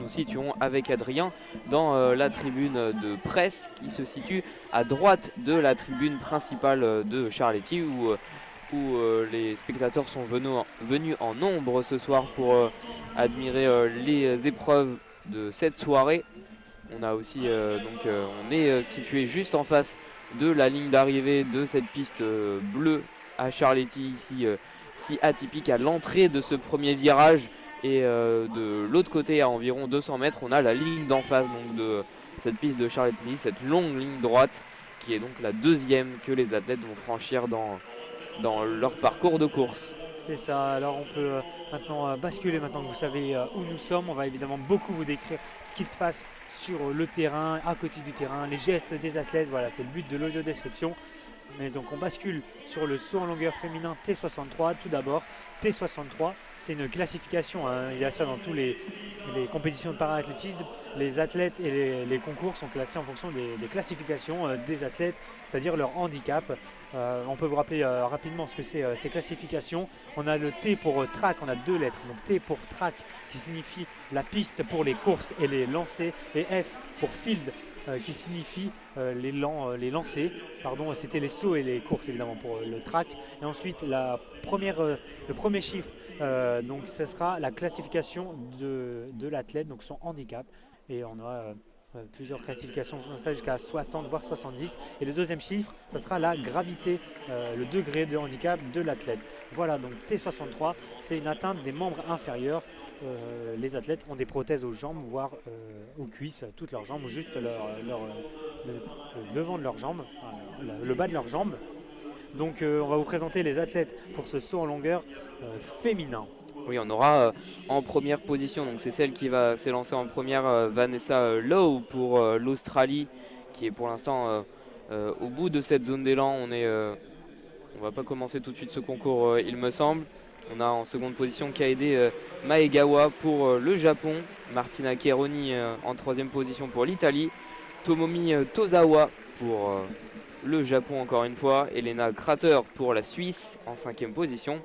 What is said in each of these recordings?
nous situons avec Adrien dans la tribune de presse qui se situe à droite de la tribune principale de Charletti où les spectateurs sont venus en nombre ce soir pour admirer les épreuves de cette soirée. On a aussi on est situé juste en face de la ligne d'arrivée de cette piste bleue à Charletti, ici si atypique à l'entrée de ce premier virage. Et de l'autre côté, à environ 200 mètres, on a la ligne d'en face donc, de cette piste de Charletti, cette longue ligne droite qui est donc la deuxième que les athlètes vont franchir dans leur parcours de course. C'est ça, alors on peut maintenant basculer, maintenant que vous savez où nous sommes. On va évidemment beaucoup vous décrire ce qu'il se passe sur le terrain, à côté du terrain, les gestes des athlètes, voilà, c'est le but de l'audio description. Mais donc on bascule sur le saut en longueur féminin T63 tout d'abord. T63, c'est une classification, hein. Il y a ça dans toutes les compétitions de para-athlétisme. Les athlètes et les concours sont classés en fonction des classifications des athlètes, c'est-à-dire leur handicap. On peut vous rappeler rapidement ce que c'est ces classifications. On a le T pour track, on a deux lettres. Donc T pour track qui signifie la piste pour les courses et les lancers, et F pour field qui signifie les lancers. Pardon, c'était les sauts et les courses évidemment pour le track. Et ensuite le premier chiffre, donc ce sera la classification de l'athlète, donc son handicap. Et on a plusieurs classifications comme ça jusqu'à 60 voire 70. Et le deuxième chiffre, ça sera la gravité, le degré de handicap de l'athlète. Voilà, donc T63, c'est une atteinte des membres inférieurs. Les athlètes ont des prothèses aux jambes, voire aux cuisses, toutes leurs jambes, ou juste le devant de leurs jambes, le bas de leurs jambes. Donc on va vous présenter les athlètes pour ce saut en longueur féminin. Oui, on aura en première position, donc c'est celle qui va s'élancer en première, Vanessa Lowe pour l'Australie, qui est pour l'instant au bout de cette zone d'élan. On va pas commencer tout de suite ce concours, il me semble. On a en seconde position Kaede Maegawa pour le Japon, Martina Keroni en troisième position pour l'Italie, Tomomi Tozawa pour le Japon encore une fois, Elena Krater pour la Suisse en cinquième position,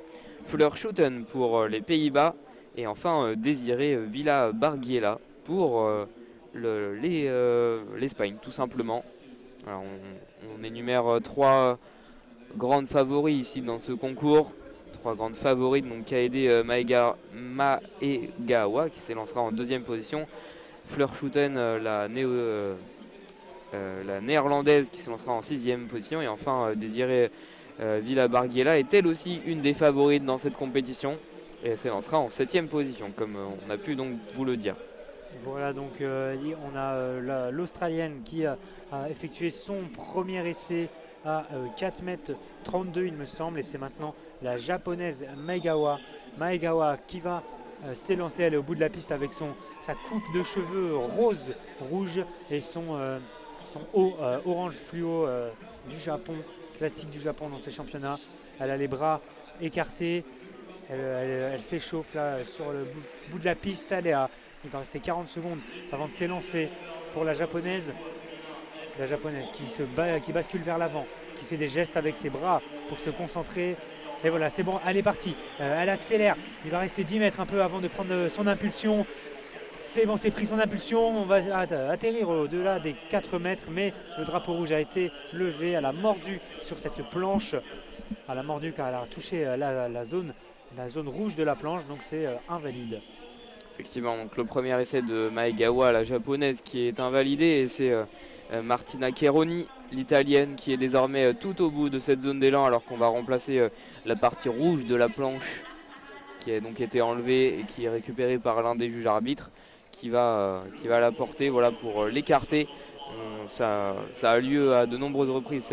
Fleur Schouten pour les Pays-Bas et enfin Désiré Villa Barguela pour l'Espagne tout simplement. Alors, on énumère trois grandes favoris ici dans ce concours. Trois grandes favorites, donc Kaede Maegawa qui s'élancera en deuxième position, Fleur Schouten, la néerlandaise qui s'élancera en sixième position, et enfin Désiré Villa Barguela est elle aussi une des favorites dans cette compétition et elle s'élancera en septième position comme on a pu donc vous le dire. Voilà, donc on a l'Australienne qui a effectué son premier essai à 4,32 m il me semble, et c'est maintenant la japonaise Maegawa qui va s'élancer. Elle est au bout de la piste avec sa coupe de cheveux rouge et son haut orange fluo du Japon, classique du Japon dans ces championnats. Elle a les bras écartés, elle s'échauffe là sur le bout de la piste. Il va rester 40 secondes avant de s'élancer pour la japonaise. La japonaise qui bascule vers l'avant, qui fait des gestes avec ses bras pour se concentrer. Et voilà, c'est bon, elle est partie. Elle accélère. Il va rester 10 mètres un peu avant de prendre son impulsion. C'est bon, c'est pris son impulsion. On va atterrir au-delà des 4 mètres, mais le drapeau rouge a été levé. Elle a mordu sur cette planche. Elle a mordu car elle a touché la zone rouge de la planche, donc c'est invalide. Effectivement, donc le premier essai de Maegawa, la japonaise, qui est invalidé, et c'est Martina Keroni, l'italienne, qui est désormais tout au bout de cette zone d'élan, alors qu'on va remplacer la partie rouge de la planche qui a donc été enlevée et qui est récupérée par l'un des juges arbitres qui va la porter, voilà, pour l'écarter. Ça a lieu à de nombreuses reprises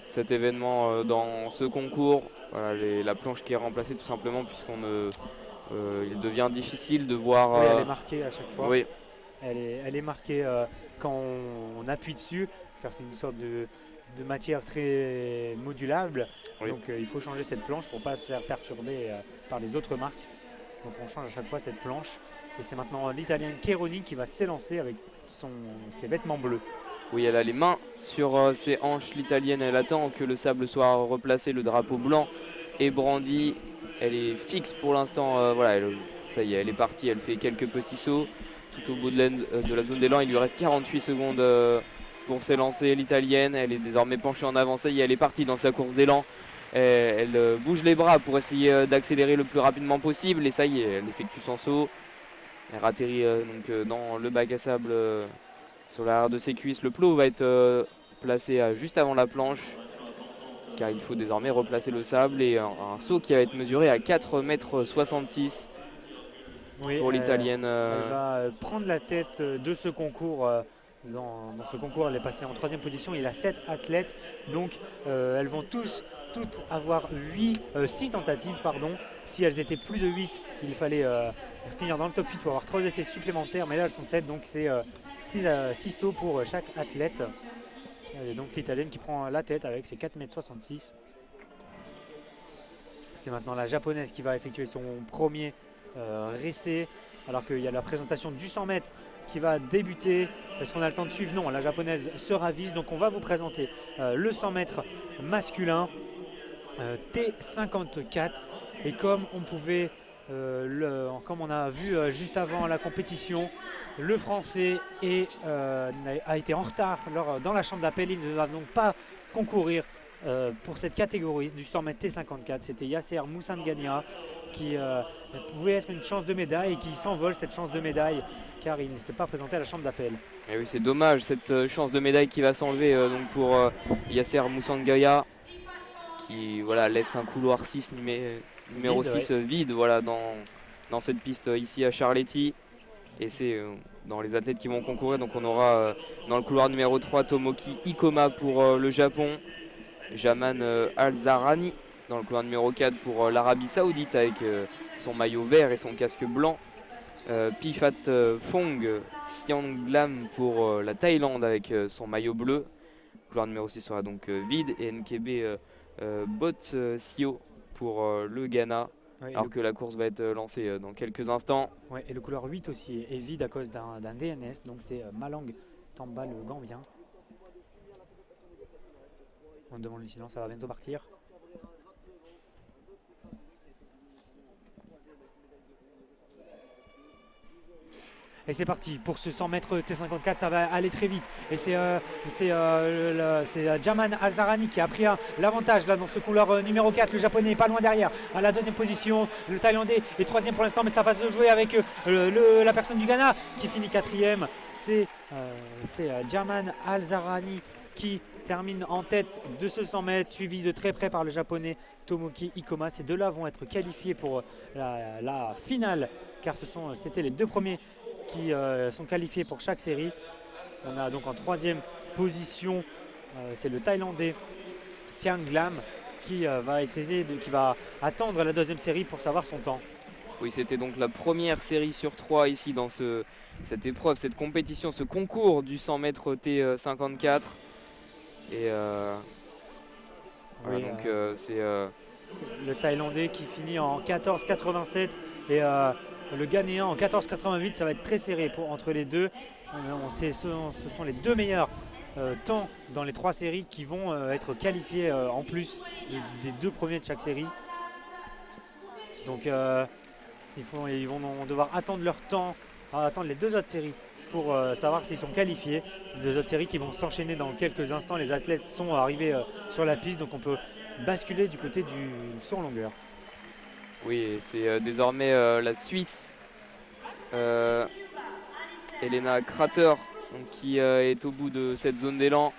cet événement dans ce concours. Voilà, la planche qui est remplacée tout simplement il devient difficile de voir. Oui, elle est marquée à chaque fois. Oui. Elle est marquée quand on appuie dessus, car c'est une sorte de matière très modulable. Oui. Donc il faut changer cette planche pour ne pas se faire perturber par les autres marques. Donc on change à chaque fois cette planche. Et c'est maintenant l'Italienne Keroni qui va s'élancer avec ses vêtements bleus. Oui, elle a les mains sur ses hanches, l'Italienne. Elle attend que le sable soit replacé, le drapeau blanc est brandi. Elle est fixe pour l'instant, voilà, ça y est, elle est partie, elle fait quelques petits sauts. tout au bout de la zone d'élan. Il lui reste 48 secondes pour s'élancer. L'Italienne, elle est désormais penchée en avant. Ça y est, elle est partie dans sa course d'élan. Elle bouge les bras pour essayer d'accélérer le plus rapidement possible. Et ça y est, elle effectue son saut. Elle atterrit dans le bac à sable sur l'arrière de ses cuisses. Le plot va être placé juste avant la planche, car il faut désormais replacer le sable. Et un saut qui va être mesuré à 4,66 m pour l'Italienne. Elle va prendre la tête de ce concours. Dans ce concours, elle est passée en 3e position. Il y a 7 athlètes, donc elles vont toutes avoir 6 tentatives. Si elles étaient plus de 8, il fallait finir dans le top 8 pour avoir 3 essais supplémentaires, mais là elles sont 7, donc c'est 6 sauts pour chaque athlète. Et donc l'Italienne qui prend la tête avec ses 4,66 m. C'est maintenant la Japonaise qui va effectuer son premier essai, alors qu'il y a la présentation du 100 mètres qui va débuter. Est-ce qu'on a le temps de suivre? Non, la Japonaise se ravise, donc on va vous présenter le 100 mètres masculin T54. Et comme on pouvait, comme on a vu juste avant la compétition, le Français a été en retard dans la chambre d'appel. Il ne va donc pas concourir pour cette catégorie du 100 mètres T54. C'était Yasser Moussangania qui pouvait être une chance de médaille et qui s'envole cette chance de médaille car il ne s'est pas présenté à la chambre d'appel. Et oui, c'est dommage cette chance de médaille qui va s'enlever donc pour Yasser Moussangaya, qui laisse un couloir 6 numéro 6 vide dans cette piste ici à Charletti. Et c'est dans les athlètes qui vont concourir. Donc on aura dans le couloir numéro 3 Tomoki Ikoma pour le Japon, Jaman Al-Zarani dans le couloir numéro 4 pour l'Arabie Saoudite avec son maillot vert et son casque blanc, Pifat Fong Sianglam pour la Thaïlande avec son maillot bleu. Le couloir numéro 6 sera donc vide, et Nkebe Botsio pour le Ghana. Oui, alors que la course va être lancée dans quelques instants. Ouais, et le couloir 8 aussi est vide à cause d'un DNS, donc c'est Malang Tamba le Gambien. On demande le silence, ça va bientôt partir. Et c'est parti pour ce 100 mètres T54, ça va aller très vite. Et c'est Jaman Al-Zarani qui a pris l'avantage là dans ce couloir numéro 4. Le Japonais est pas loin derrière. À la 2e position, le Thaïlandais est 3e pour l'instant, mais ça va se jouer avec la personne du Ghana qui finit 4e. C'est Jaman Al-Zarani qui termine en tête de ce 100 mètres, suivi de très près par le Japonais Tomoki Ikoma. Ces deux-là vont être qualifiés pour la finale, car c'était les deux premiers qui sont qualifiés pour chaque série. On a donc en 3e position, c'est le Thaïlandais Siang Lam qui va attendre la 2e série pour savoir son temps. Oui, c'était donc la première série sur 3 ici dans cette épreuve, cette compétition, ce concours du 100 mètres T54. Et oui, donc c'est le Thaïlandais qui finit en 14,87 et le Ghanéen en 14,88. Ça va être très serré entre les deux. Ce sont les deux meilleurs temps dans les 3 séries qui vont être qualifiés en plus des 2 premiers de chaque série. Donc ils vont devoir attendre leur temps, attendre les 2 autres séries pour savoir s'ils sont qualifiés. Les 2 autres séries qui vont s'enchaîner dans quelques instants. Les athlètes sont arrivés sur la piste, donc on peut basculer du côté du saut en longueur. Oui, c'est désormais la Suisse Elena Krater qui est au bout de cette zone d'élan.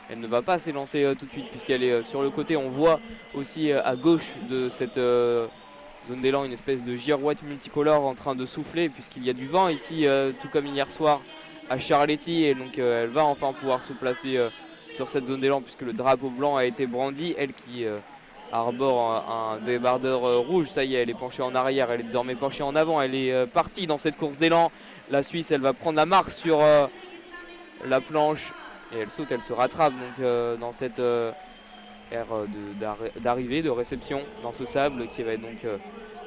Elle ne va pas s'élancer tout de suite puisqu'elle est sur le côté. On voit aussi à gauche de cette zone d'élan une espèce de girouette multicolore en train de souffler, puisqu'il y a du vent ici, tout comme hier soir à Charletti. Et donc elle va enfin pouvoir se placer sur cette zone d'élan puisque le drapeau blanc a été brandi. Elle qui arbore un débardeur rouge, ça y est, elle est penchée en arrière, elle est désormais penchée en avant. Elle est partie dans cette course d'élan. La Suisse, elle va prendre la marque sur la planche et elle saute, elle se rattrape donc dans cette aire d'arrivée, de réception dans ce sable qui va être donc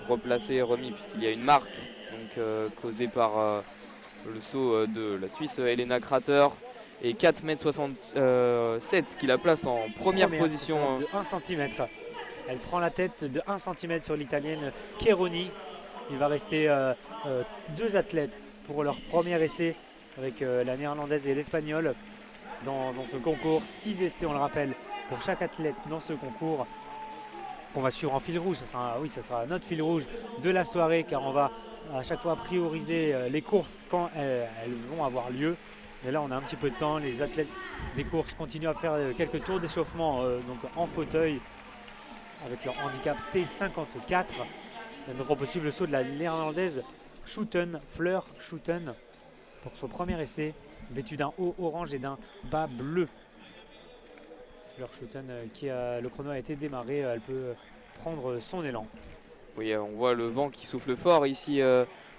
replacé, remis, puisqu'il y a une marque donc causée par le saut de la Suisse Elena Krater. Et 4,67 m, ce qui la place en première position. De 1 cm. Elle prend la tête de 1 cm sur l'italienne Cheroni. Il va rester 2 athlètes pour leur premier essai avec la néerlandaise et l'espagnole dans ce concours. 6 essais, on le rappelle, pour chaque athlète dans ce concours qu'on va suivre en fil rouge. Ça sera notre fil rouge de la soirée, car on va à chaque fois prioriser les courses quand elles vont avoir lieu. Et là, on a un petit peu de temps. Les athlètes des courses continuent à faire quelques tours d'échauffement donc en fauteuil avec leur handicap T54. Donc on peut suivre le saut de la néerlandaise Schouten, Fleur Schouten, pour son premier essai, vêtue d'un haut orange et d'un bas bleu. Fleur Schouten, le chrono a été démarré, elle peut prendre son élan. Oui, on voit le vent qui souffle fort ici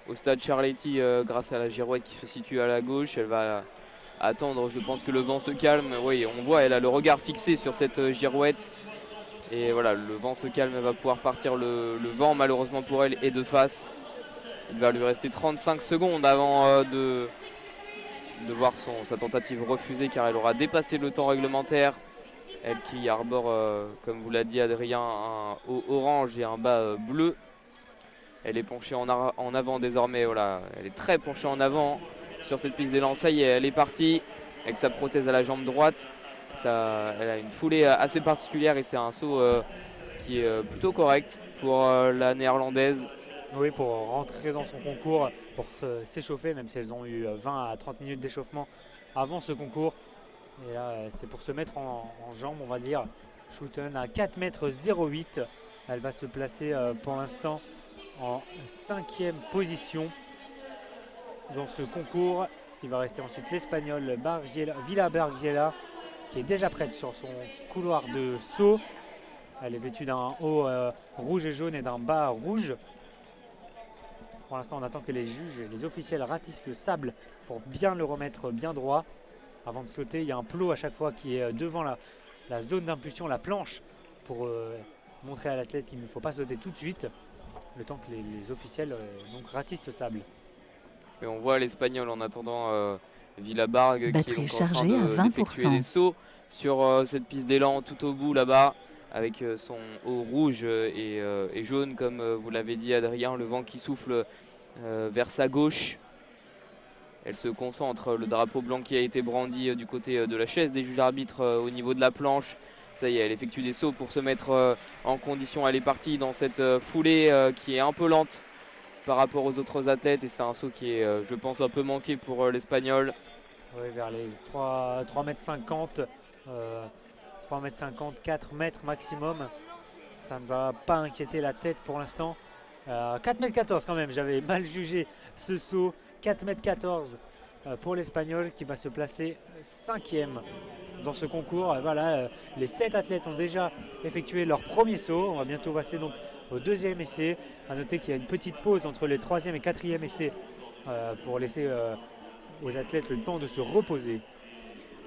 au stade Charletti grâce à la girouette qui se situe à la gauche. Elle va attendre, je pense que le vent se calme. Oui, on voit, elle a le regard fixé sur cette girouette. Et voilà, le vent se calme, elle va pouvoir partir. Le vent, malheureusement pour elle, est de face. Il va lui rester 35 secondes avant de voir sa tentative refusée, car elle aura dépassé le temps réglementaire. Elle qui arbore, comme vous l'a dit Adrien, un haut orange et un bas bleu. Elle est penchée en avant désormais. Voilà, elle est très penchée en avant sur cette piste d'élan. Ça y est, elle est partie avec sa prothèse à la jambe droite. Elle a une foulée assez particulière et c'est un saut qui est plutôt correct pour la néerlandaise. Oui, pour rentrer dans son concours, pour s'échauffer, même si elles ont eu 20 à 30 minutes d'échauffement avant ce concours. Et là, c'est pour se mettre en jambes, on va dire. Schouten à 4,08 m. Elle va se placer pour l'instant en 5e position dans ce concours. Il va rester ensuite l'Espagnol Villa Bergiela, qui est déjà prête sur son couloir de saut. Elle est vêtue d'un haut rouge et jaune et d'un bas rouge. Pour l'instant, on attend que les juges et les officiels ratissent le sable pour bien le remettre bien droit. Avant de sauter, il y a un plot à chaque fois qui est devant la zone d'impulsion, la planche, pour montrer à l'athlète qu'il ne faut pas sauter tout de suite, le temps que les officiels donc ratissent le sable. Et on voit l'Espagnol en attendant Villabargue qui est donc en train d'effectuer des sauts sur cette piste d'élan tout au bout là-bas, avec son haut rouge et jaune, comme vous l'avez dit Adrien, le vent qui souffle vers sa gauche. Elle se concentre, le drapeau blanc qui a été brandi du côté de la chaise des juges arbitres au niveau de la planche. Ça y est, elle effectue des sauts pour se mettre en condition. Elle est partie dans cette foulée qui est un peu lente par rapport aux autres athlètes. Et c'est un saut qui est, je pense, un peu manqué pour l'Espagnol. Oui, vers les 3,50 m, 4 mètres maximum. Ça ne va pas inquiéter la tête pour l'instant. 4,14 m quand même, j'avais mal jugé ce saut. 4,14 m pour l'Espagnol qui va se placer 5e dans ce concours. Voilà, les 7 athlètes ont déjà effectué leur premier saut. On va bientôt passer donc au deuxième essai. A noter qu'il y a une petite pause entre les 3e et 4e essais pour laisser aux athlètes le temps de se reposer.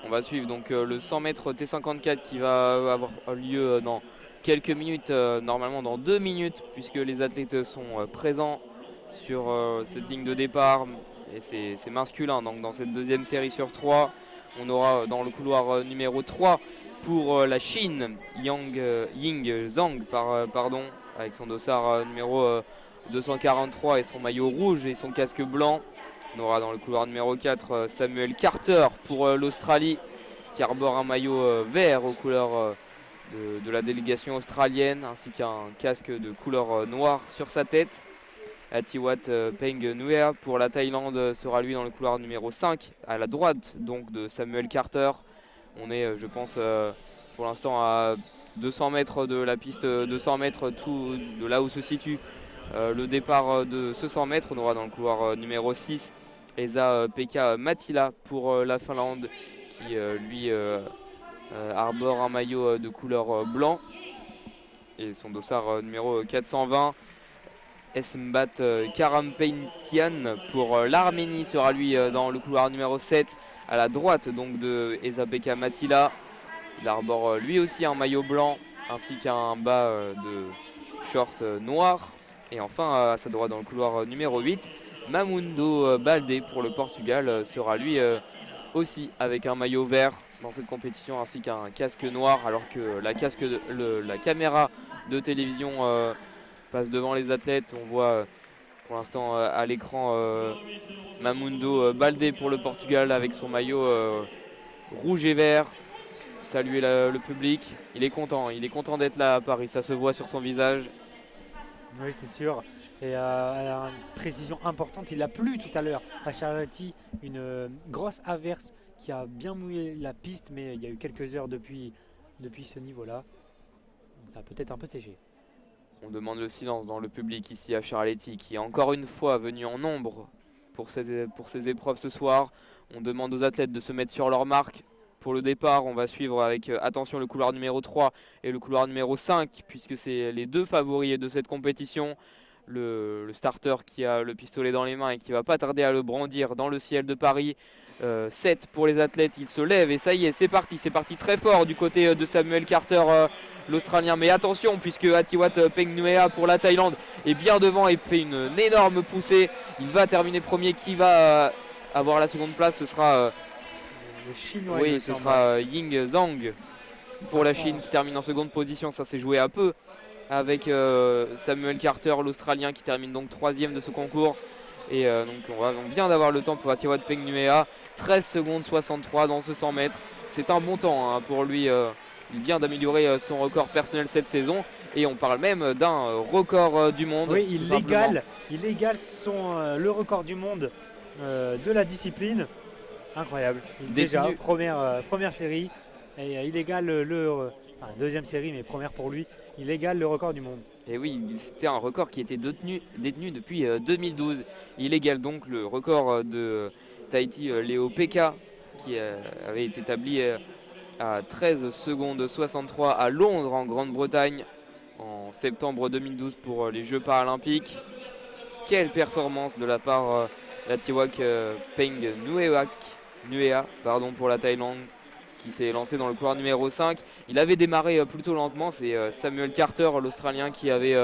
On va suivre donc le 100 m T54 qui va avoir lieu dans quelques minutes, normalement dans 2 minutes, puisque les athlètes sont présents sur cette ligne de départ. Et c'est masculin, donc dans cette deuxième série sur 3, on aura dans le couloir numéro 3 pour la Chine, Ying Zhang, avec son dossard numéro 243 et son maillot rouge et son casque blanc. On aura dans le couloir numéro 4 Samuel Carter pour l'Australie, qui arbore un maillot vert aux couleurs de la délégation australienne, ainsi qu'un casque de couleur noire sur sa tête. Atiwat Peng Nuea pour la Thaïlande sera lui dans le couloir numéro 5, à la droite donc de Samuel Carter. On est, je pense, pour l'instant à 200 mètres de la piste, 200 mètres tout de là où se situe le départ de ce 100 mètres. On aura dans le couloir numéro 6 Esa-Pekka Mattila pour la Finlande, qui lui arbore un maillot de couleur blanc et son dossard numéro 420. Esmbat Karampetian pour l'Arménie sera lui dans le couloir numéro 7, à la droite donc de Esa-Pekka Mattila. Il arbore lui aussi un maillot blanc ainsi qu'un bas de short noir. Et enfin à sa droite dans le couloir numéro 8, Mamundo Baldé pour le Portugal sera lui aussi avec un maillot vert dans cette compétition, ainsi qu'un casque noir, alors que la caméra de télévision passe devant les athlètes. On voit Pour l'instant, à l'écran, Mamundo Baldé pour le Portugal avec son maillot rouge et vert. Saluer le public. Il est content d'être là à Paris, ça se voit sur son visage. Oui, c'est sûr. Et une précision importante, il a plu tout à l'heure à Charletti, une grosse averse qui a bien mouillé la piste, mais il y a eu quelques heures depuis ce niveau-là. Ça a peut-être un peu séché. On demande le silence dans le public ici à Charletti, qui est encore une fois venu en nombre pour ces épreuves ce soir. On demande aux athlètes de se mettre sur leur marque. Pour le départ, on va suivre avec attention le couloir numéro 3 et le couloir numéro 5, puisque c'est les deux favoris de cette compétition. Le starter qui a le pistolet dans les mains et qui va pas tarder à le brandir dans le ciel de Paris. 7 pour les athlètes, il se lève et ça y est, c'est parti très fort du côté de Samuel Carter, l'Australien. Mais attention, puisque Atiwat Pengnuea pour la Thaïlande est bien devant et fait une énorme poussée. Il va terminer premier. Qui va avoir la seconde place? Ce sera le Chinois. Oui, ce sera Ying Zhang pour la Chine qui termine en seconde position. Ça s'est joué un peu avec Samuel Carter, l'Australien, qui termine donc troisième de ce concours. Et donc on vient d'avoir le temps pour Atiwat Pengnuea, 13 secondes 63 dans ce 100 mètres. C'est un bon temps pour lui. Il vient d'améliorer son record personnel cette saison. Et on parle même d'un record du monde. Oui, il égale le record du monde de la discipline. Incroyable. Déjà, première série. Et il égale deuxième série, mais première pour lui. Il égale le record du monde. Et oui, c'était un record qui était détenu depuis 2012. Il égale donc le record de Tahiti Léo Peka, qui avait été établi à 13 secondes 63 à Londres en Grande-Bretagne en septembre 2012 pour les Jeux paralympiques. Quelle performance de la part d'Atiwat Pengnuea pour la Thaïlande, qui s'est lancé dans le couloir numéro 5. Il avait démarré plutôt lentement. C'est Samuel Carter, l'Australien, qui avait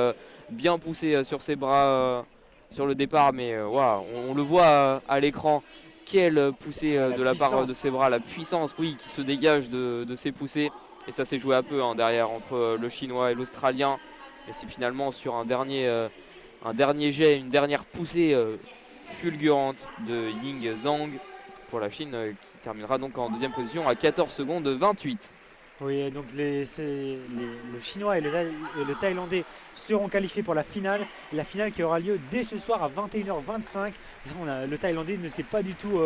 bien poussé sur ses bras sur le départ. Mais wow, on le voit à l'écran. Quelle poussée de la part de ses bras. La puissance, oui, qui se dégage de ses poussées. Et ça s'est joué un peu derrière entre le Chinois et l'Australien. Et c'est finalement sur un dernier jet, une dernière poussée fulgurante de Ying Zhang pour la Chine, qui terminera donc en deuxième position à 14 secondes 28. Oui, donc le Chinois et le Thaïlandais seront qualifiés pour la finale. La finale qui aura lieu dès ce soir à 21h25. Le Thaïlandais ne sait pas du tout,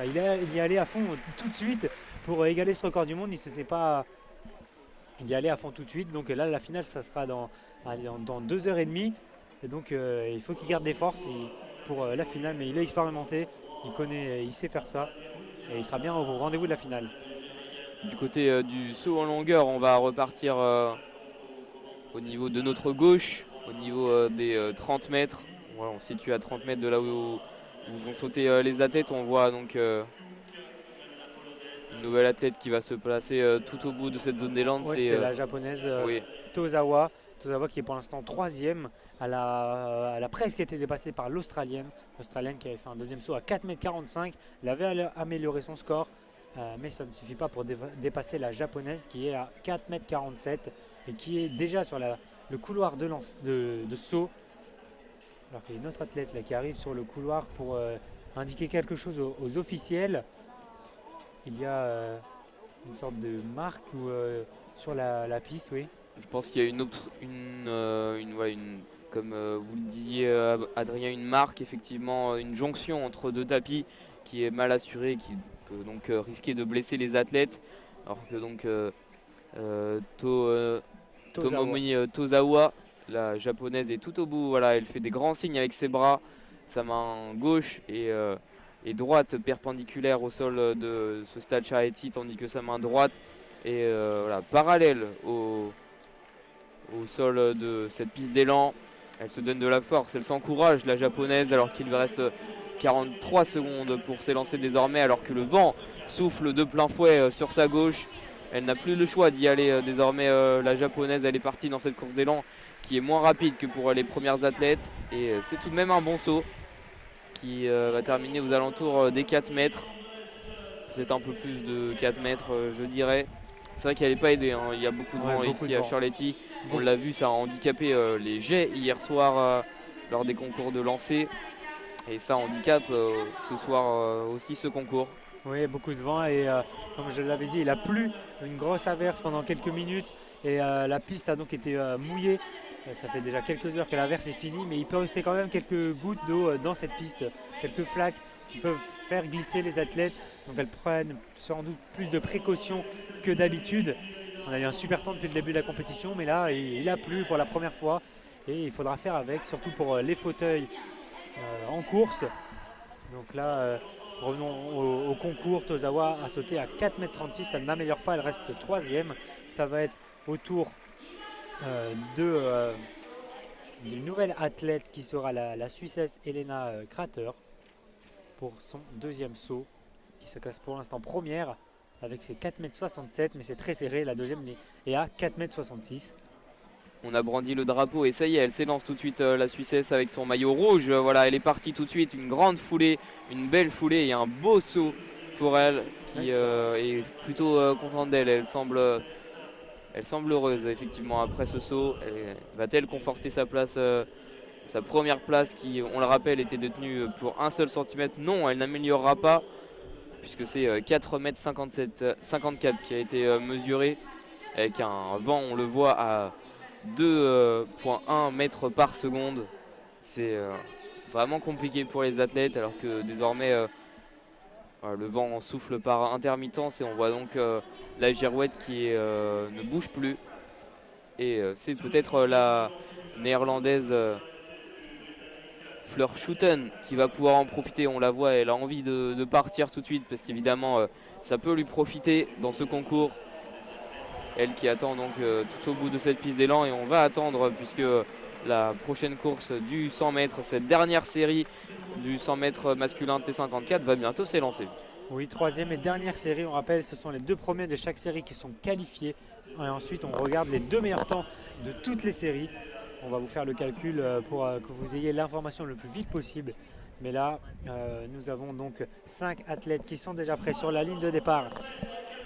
il y est allé à fond tout de suite pour égaler ce record du monde. Il y est allé à fond tout de suite. Donc là, la finale, ça sera dans 2h30. Et donc il faut qu'il garde des forces pour la finale, mais il est expérimenté. Il sait faire ça et il sera bien au rendez-vous de la finale. Du côté du saut en longueur, on va repartir au niveau de notre gauche, au niveau des 30 mètres. Voilà, on se situe à 30 mètres de là où vont sauter les athlètes. On voit donc une nouvelle athlète qui va se placer tout au bout de cette zone des Landes. Ouais, c'est la japonaise Tozawa qui est pour l'instant troisième. Elle a presque été dépassée par l'Australienne qui avait fait un deuxième saut à 4,45 m. Elle avait amélioré son score, mais ça ne suffit pas pour dépasser la japonaise qui est à 4,47 m et qui est déjà sur le couloir de saut. Alors qu'il y a une autre athlète là, qui arrive sur le couloir pour indiquer quelque chose aux officiels. Il y a une sorte de marque sur la piste, oui. Je pense qu'il y a comme vous le disiez Adrien, une marque, effectivement, une jonction entre deux tapis qui est mal assurée, qui peut donc risquer de blesser les athlètes. Alors que donc Tomomi Tozawa, la japonaise, est tout au bout. Voilà, elle fait des grands signes avec ses bras, sa main gauche et droite perpendiculaire au sol de ce stade Charletti, tandis que sa main droite est parallèle au sol de cette piste d'élan. Elle se donne de la force, elle s'encourage, la japonaise, alors qu'il lui reste 43 secondes pour s'élancer désormais, alors que le vent souffle de plein fouet sur sa gauche. Elle n'a plus le choix d'y aller désormais. La japonaise, elle est partie dans cette course d'élan qui est moins rapide que pour les premières athlètes. Et c'est tout de même un bon saut qui va terminer aux alentours des 4 mètres. Peut-être un peu plus de 4 mètres, je dirais. C'est vrai qu'elle n'est pas aidée, il y a beaucoup de vent ici à Charletti. On l'a vu, ça a handicapé les jets hier soir lors des concours de lancer. Et ça handicape ce soir aussi ce concours. Oui, beaucoup de vent et comme je l'avais dit, il a plu, une grosse averse pendant quelques minutes et la piste a donc été mouillée. Ça fait déjà quelques heures que l'averse est finie, mais il peut rester quand même quelques gouttes d'eau dans cette piste, quelques flaques qui peuvent faire glisser les athlètes. Donc elles prennent sans doute plus de précautions que d'habitude. On a eu un super temps depuis le début de la compétition, mais là il a plu pour la première fois et il faudra faire avec, surtout pour les fauteuils en course. Donc là, revenons au concours. Tozawa a sauté à 4,36 m, ça n'améliore pas, elle reste troisième. Ça va être au tour d'une nouvelle athlète qui sera la Suissesse Elena Krater pour son deuxième saut, qui se classe pour l'instant première avec ses 4,67 m, mais c'est très serré, la deuxième est à 4,66 m. On a brandi le drapeau et ça y est, elle s'élance tout de suite, la Suissesse avec son maillot rouge. Voilà, elle est partie tout de suite, une grande foulée, une belle foulée et un beau saut pour elle qui est plutôt contente d'elle. Elle semble heureuse effectivement après ce saut. Va-t-elle conforter sa place, sa première place qui, on le rappelle, était détenue pour un seul centimètre? Non, elle n'améliorera pas puisque c'est 4,54 m qui a été mesuré avec un vent, on le voit, à 2,1 mètres par seconde. C'est vraiment compliqué pour les athlètes alors que désormais le vent souffle par intermittence et on voit donc la girouette qui ne bouge plus. Et c'est peut-être la néerlandaise Fleur Schouten qui va pouvoir en profiter. On la voit, elle a envie de partir tout de suite parce qu'évidemment ça peut lui profiter dans ce concours. Elle qui attend donc tout au bout de cette piste d'élan et on va attendre puisque la prochaine course du 100 mètres, cette dernière série du 100 mètres masculin T54 va bientôt s'élancer. Oui, troisième et dernière série, on rappelle, ce sont les deux premiers de chaque série qui sont qualifiés. Et ensuite, on regarde les deux meilleurs temps de toutes les séries. On va vous faire le calcul pour que vous ayez l'information le plus vite possible. Mais là, nous avons donc 5 athlètes qui sont déjà prêts sur la ligne de départ.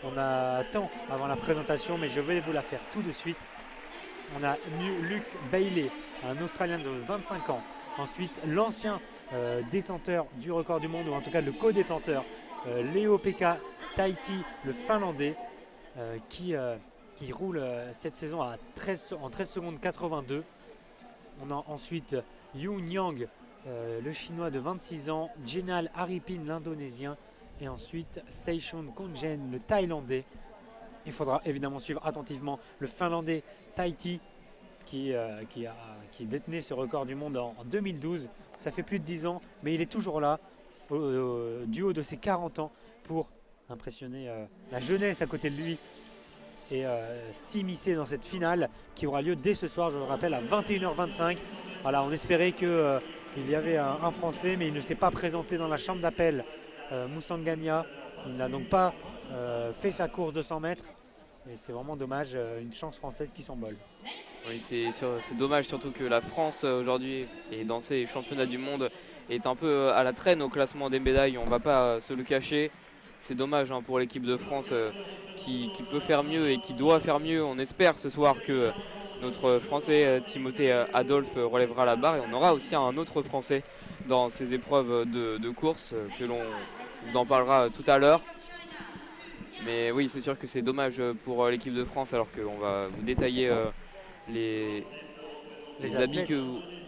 On a temps avant la présentation, mais je vais vous la faire tout de suite. On a Luke Bailey, un Australien de 25 ans. Ensuite, l'ancien détenteur du record du monde, ou en tout cas le co-détenteur, Leo-Pekka Taiti, le Finlandais, qui roule cette saison en 13 secondes 82. On a ensuite Yoon Yang, le Chinois de 26 ans, Jenal Aripin, l'Indonésien, et ensuite Seishun Kongen, le Thaïlandais. Il faudra évidemment suivre attentivement le Finlandais Taiti qui détenait ce record du monde en 2012. Ça fait plus de 10 ans, mais il est toujours là, du haut de ses 40 ans, pour impressionner la jeunesse à côté de lui et s'immiscer dans cette finale qui aura lieu dès ce soir, je le rappelle, à 21h25. Voilà, on espérait qu'il y avait un Français, mais il ne s'est pas présenté dans la chambre d'appel, Moussangania. Il n'a donc pas fait sa course de 100 mètres. Et c'est vraiment dommage, une chance française qui s'envole. Oui, c'est dommage surtout que la France aujourd'hui et dans ces championnats du monde est un peu à la traîne au classement des médailles, on ne va pas se le cacher. C'est dommage pour l'équipe de France qui peut faire mieux et qui doit faire mieux. On espère ce soir que notre Français Timothée Adolphe relèvera la barre et on aura aussi un autre Français dans ces épreuves de course que l'on vous en parlera tout à l'heure. Mais oui, c'est sûr que c'est dommage pour l'équipe de France alors qu'on va vous détailler les habits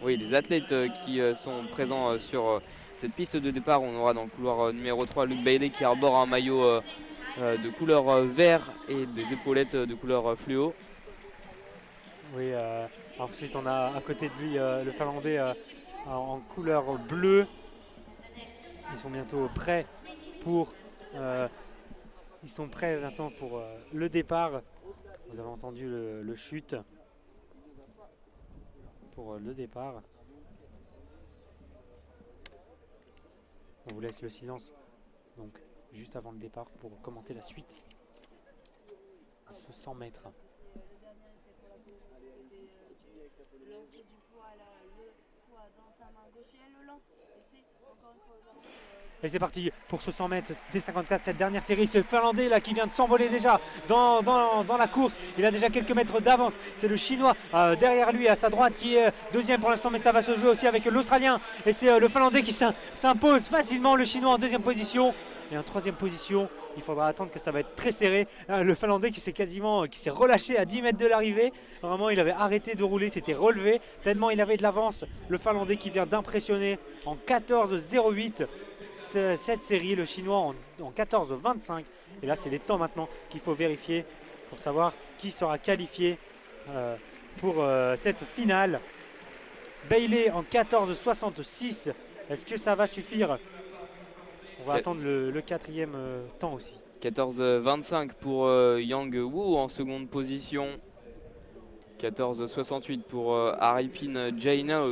les athlètes qui sont présents sur cette piste de départ. On aura dans le couloir numéro 3 Luke Bailey qui arbore un maillot de couleur vert et des épaulettes de couleur fluo. Oui, ensuite on a à côté de lui le Finlandais en couleur bleue. Ils sont bientôt prêts pour maintenant pour le départ. Vous avez entendu le chute pour le départ. On vous laisse le silence donc juste avant le départ pour commenter la suite de ce 100 mètres. Et c'est parti pour ce 100 mètres des 54, cette dernière série. C'est le Finlandais là qui vient de s'envoler déjà dans la course. Il a déjà quelques mètres d'avance. C'est le Chinois derrière lui à sa droite qui est deuxième pour l'instant, mais ça va se jouer aussi avec l'Australien. Et c'est le Finlandais qui s'impose facilement, le Chinois en deuxième position. Et en troisième position, il faudra attendre que ça va être très serré. Le Finlandais qui s'est relâché à 10 mètres de l'arrivée. Vraiment, il avait arrêté de rouler, s'était relevé tellement il avait de l'avance. Le Finlandais qui vient d'impressionner en 14,08 cette série, le Chinois en 14,25. Et là, c'est les temps maintenant qu'il faut vérifier pour savoir qui sera qualifié pour cette finale. Bailey en 14,66. Est-ce que ça va suffire? On va attendre le quatrième temps aussi. 14,25 pour Yang Wu en seconde position. 14,68 pour Arifin Jaina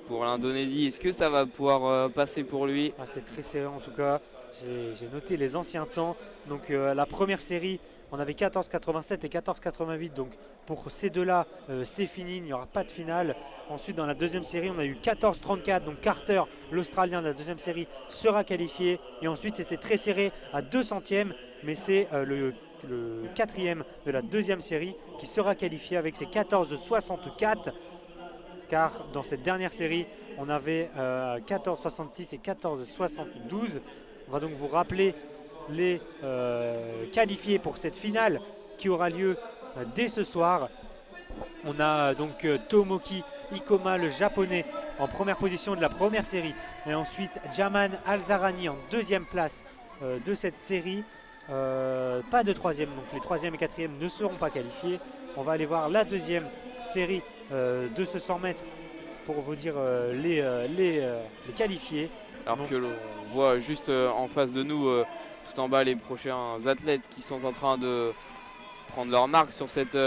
pour l'Indonésie. Est-ce que ça va pouvoir passer pour lui? C'est très serré en tout cas. J'ai noté les anciens temps. Donc la première série, on avait 14,87 et 14,88. Donc pour ces deux-là, c'est fini. Il n'y aura pas de finale. Ensuite, dans la deuxième série, on a eu 14,34. Donc Carter, l'Australien de la deuxième série, sera qualifié. Et ensuite, c'était très serré à 2 centièmes. Mais c'est le quatrième de la deuxième série qui sera qualifié avec ses 14,64. Car dans cette dernière série, on avait 14,66 et 14,72. On va donc vous rappeler les qualifiés pour cette finale qui aura lieu dès ce soir. On a donc Tomoki Ikoma, le japonais, en première position de la première série. Et ensuite Jaman Alzarani en deuxième place de cette série. Pas de troisième, donc les troisième et quatrième ne seront pas qualifiés. On va aller voir la deuxième série de ce 100 mètres pour vous dire les qualifiés. Alors donc, que l'on voit juste en face de nous, tout en bas, les prochains athlètes qui sont en train de prendre leur marque sur cette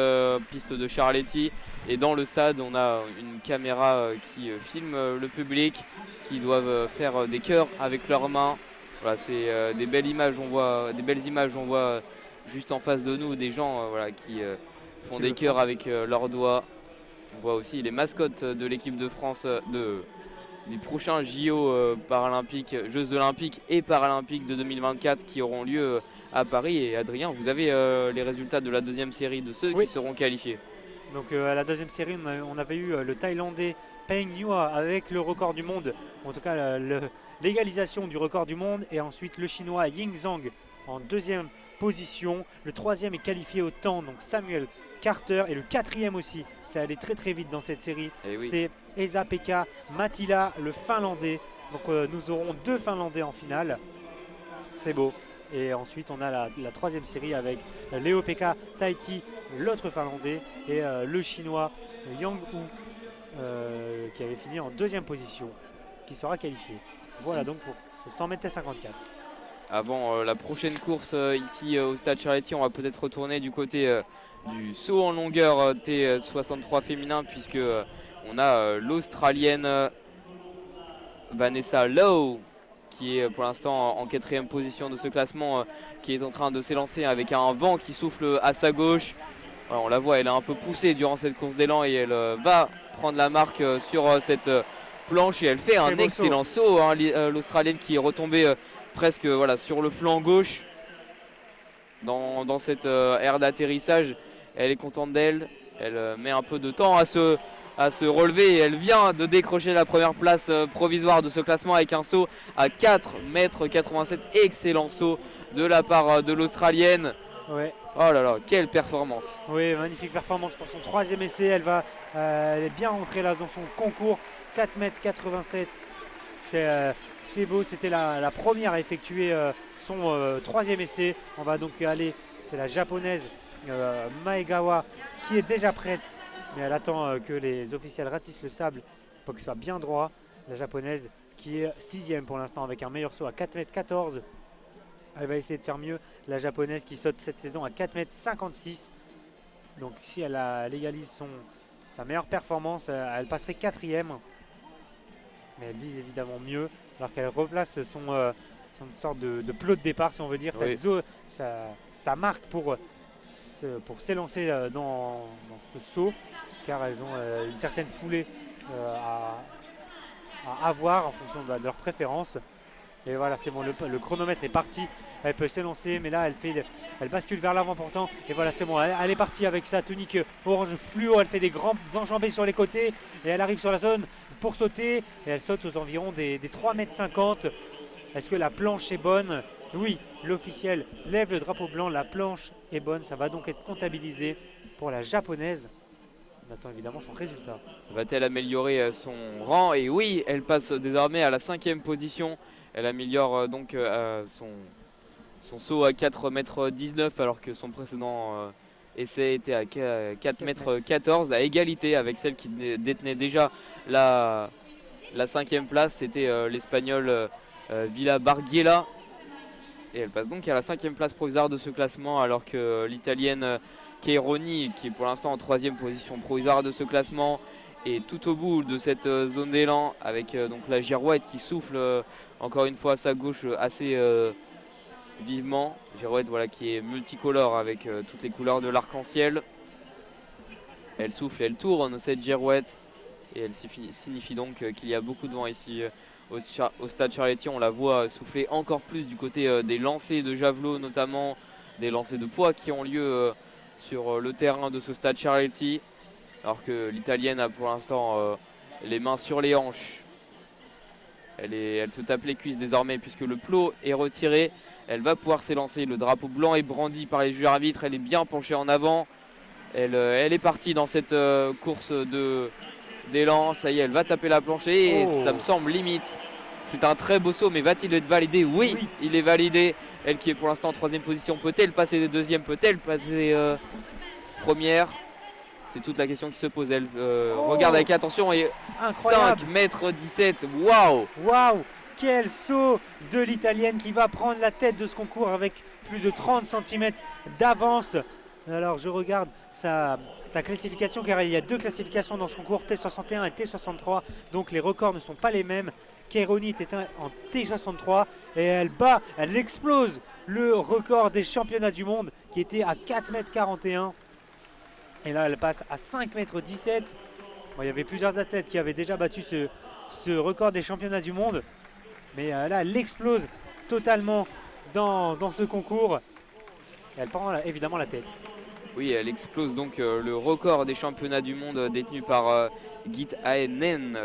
piste de Charletti. Et dans le stade, on a une caméra qui filme le public, qui doivent faire des cœurs avec leurs mains. Voilà, c'est des belles images, on voit juste en face de nous des gens qui font des cœurs avec leurs doigts. On voit aussi les mascottes de l'équipe de France des prochains JO paralympiques, Jeux olympiques et paralympiques de 2024 qui auront lieu à Paris. Et Adrien, vous avez les résultats de la deuxième série de ceux qui seront qualifiés. Donc à la deuxième série, on avait eu le Thaïlandais Peng Nhua avec le record du monde, en tout cas l'égalisation du record du monde, et ensuite le Chinois Ying Zhang en deuxième position. Le troisième est qualifié au temps, donc Samuel Carter, et le quatrième aussi, ça allait très très vite dans cette série, c'est Esa-Pekka Mattila, le Finlandais. Donc nous aurons 2 Finlandais en finale, c'est beau. Et ensuite on a la troisième série avec Leo-Pekka Taiti, l'autre Finlandais, et le Chinois Yang Wu qui avait fini en deuxième position, qui sera qualifié. Voilà donc pour ce 100 mètres T54. Avant la prochaine course ici au stade Charletti, on va peut-être retourner du côté du saut en longueur T63 féminin, puisque on a l'Australienne Vanessa Lowe qui est pour l'instant en 4e position de ce classement, qui est en train de s'élancer avec un vent qui souffle à sa gauche. Voilà, on la voit, elle est un peu poussée durant cette course d'élan et elle va prendre la marque sur cette planche, et elle fait un excellent saut, hein, l'Australienne qui est retombée presque sur le flanc gauche dans cette aire d'atterrissage. Elle est contente d'elle, elle met un peu de temps à se relever, et elle vient de décrocher la première place provisoire de ce classement avec un saut à 4,87 m. Excellent saut de la part de l'Australienne. Ouais. Oh là là, quelle performance! Oui, magnifique performance pour son 3e essai. Elle est bien rentrée là dans son concours, 4,87 m. C'est beau, c'était la première à effectuer son 3e essai. On va donc aller, c'est la japonaise Maegawa qui est déjà prête, mais elle attend que les officiels ratissent le sable pour que ce soit bien droit. La japonaise qui est 6e pour l'instant avec un meilleur saut à 4,14 m. Elle va essayer de faire mieux. La japonaise qui saute cette saison à 4,56 m. Donc si elle égalise sa meilleure performance, elle passerait 4e. Mais elle vise évidemment mieux, alors qu'elle replace son sorte de plot de départ, si on veut dire, oui. sa marque pour s'élancer dans ce saut, car elles ont une certaine foulée à avoir en fonction de leur préférence. Et voilà, c'est bon, le chronomètre est parti. Elle peut s'élancer, mais là, elle bascule vers l'avant pourtant. Et voilà, c'est bon, elle est partie avec sa tunique orange fluo. Elle fait des grands enjambées sur les côtés. Et elle arrive sur la zone pour sauter. Et elle saute aux environs des 3,50 m. Est-ce que la planche est bonne? Oui, l'officiel lève le drapeau blanc. La planche est bonne. Ça va donc être comptabilisé pour la japonaise. On attend évidemment son résultat. Va-t-elle améliorer son rang? Et oui, elle passe désormais à la 5e position. Elle améliore donc son saut à 4,19 m alors que son précédent essai était à 4,14 m, à égalité avec celle qui détenait déjà la 5e place. C'était l'Espagnol Villa Barguela. Et elle passe donc à la 5e place provisoire de ce classement, alors que l'Italienne Cheironi, qui est pour l'instant en 3e position provisoire de ce classement, est tout au bout de cette zone d'élan, avec donc la girouette qui souffle encore une fois à sa gauche assez vivement. Girouette, voilà, qui est multicolore avec toutes les couleurs de l'arc-en-ciel. Elle souffle, elle tourne cette girouette, et elle signifie donc qu'il y a beaucoup de vent ici au stade Charletti. On la voit souffler encore plus du côté des lancers de javelot, notamment des lancers de poids qui ont lieu sur le terrain de ce stade Charletti, alors que l'Italienne a pour l'instant les mains sur les hanches. Elle se tape les cuisses désormais puisque le plot est retiré. Elle va pouvoir s'élancer. Le drapeau blanc est brandi par les juges arbitres. Elle est bien penchée en avant. Elle est partie dans cette course d'élan. Ça y est, elle va taper la plancher et ça me semble limite. C'est un très beau saut, mais va-t-il être validé? Oui, il est validé. Elle qui est pour l'instant en 3e position, peut-elle passer 2e? Peut-elle passer première? C'est toute la question qui se pose. Elle regarde avec attention et 5,17 m. Waouh! Waouh! Quel saut de l'Italienne qui va prendre la tête de ce concours avec plus de 30 cm d'avance. Alors je regarde sa classification, car il y a 2 classifications dans ce concours, T61 et T63. Donc les records ne sont pas les mêmes. Cheironi est en T63 et elle explose le record des championnats du monde qui était à 4,41 m. Et là, elle passe à 5,17 m. Bon, il y avait plusieurs athlètes qui avaient déjà battu ce record des championnats du monde. Mais là, elle explose totalement dans ce concours. Et elle prend évidemment la tête. Oui, elle explose donc le record des championnats du monde détenu par Git Aenen,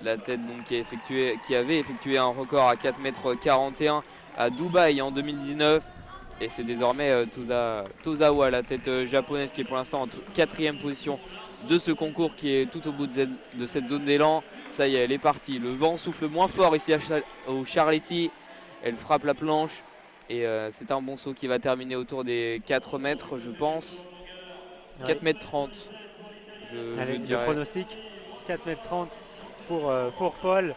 l'athlète qui avait effectué un record à 4,41 m à Dubaï en 2019. Et c'est désormais Tozawa, l'athlète japonaise, qui est pour l'instant en 4e position de ce concours, qui est tout au bout de cette zone d'élan. Ça y est, elle est partie. Le vent souffle moins fort ici au Charletti. Elle frappe la planche. Et c'est un bon saut qui va terminer autour des 4 mètres, je pense. 4,30 m. Allez, le pronostic, 4,30 m pour Paul.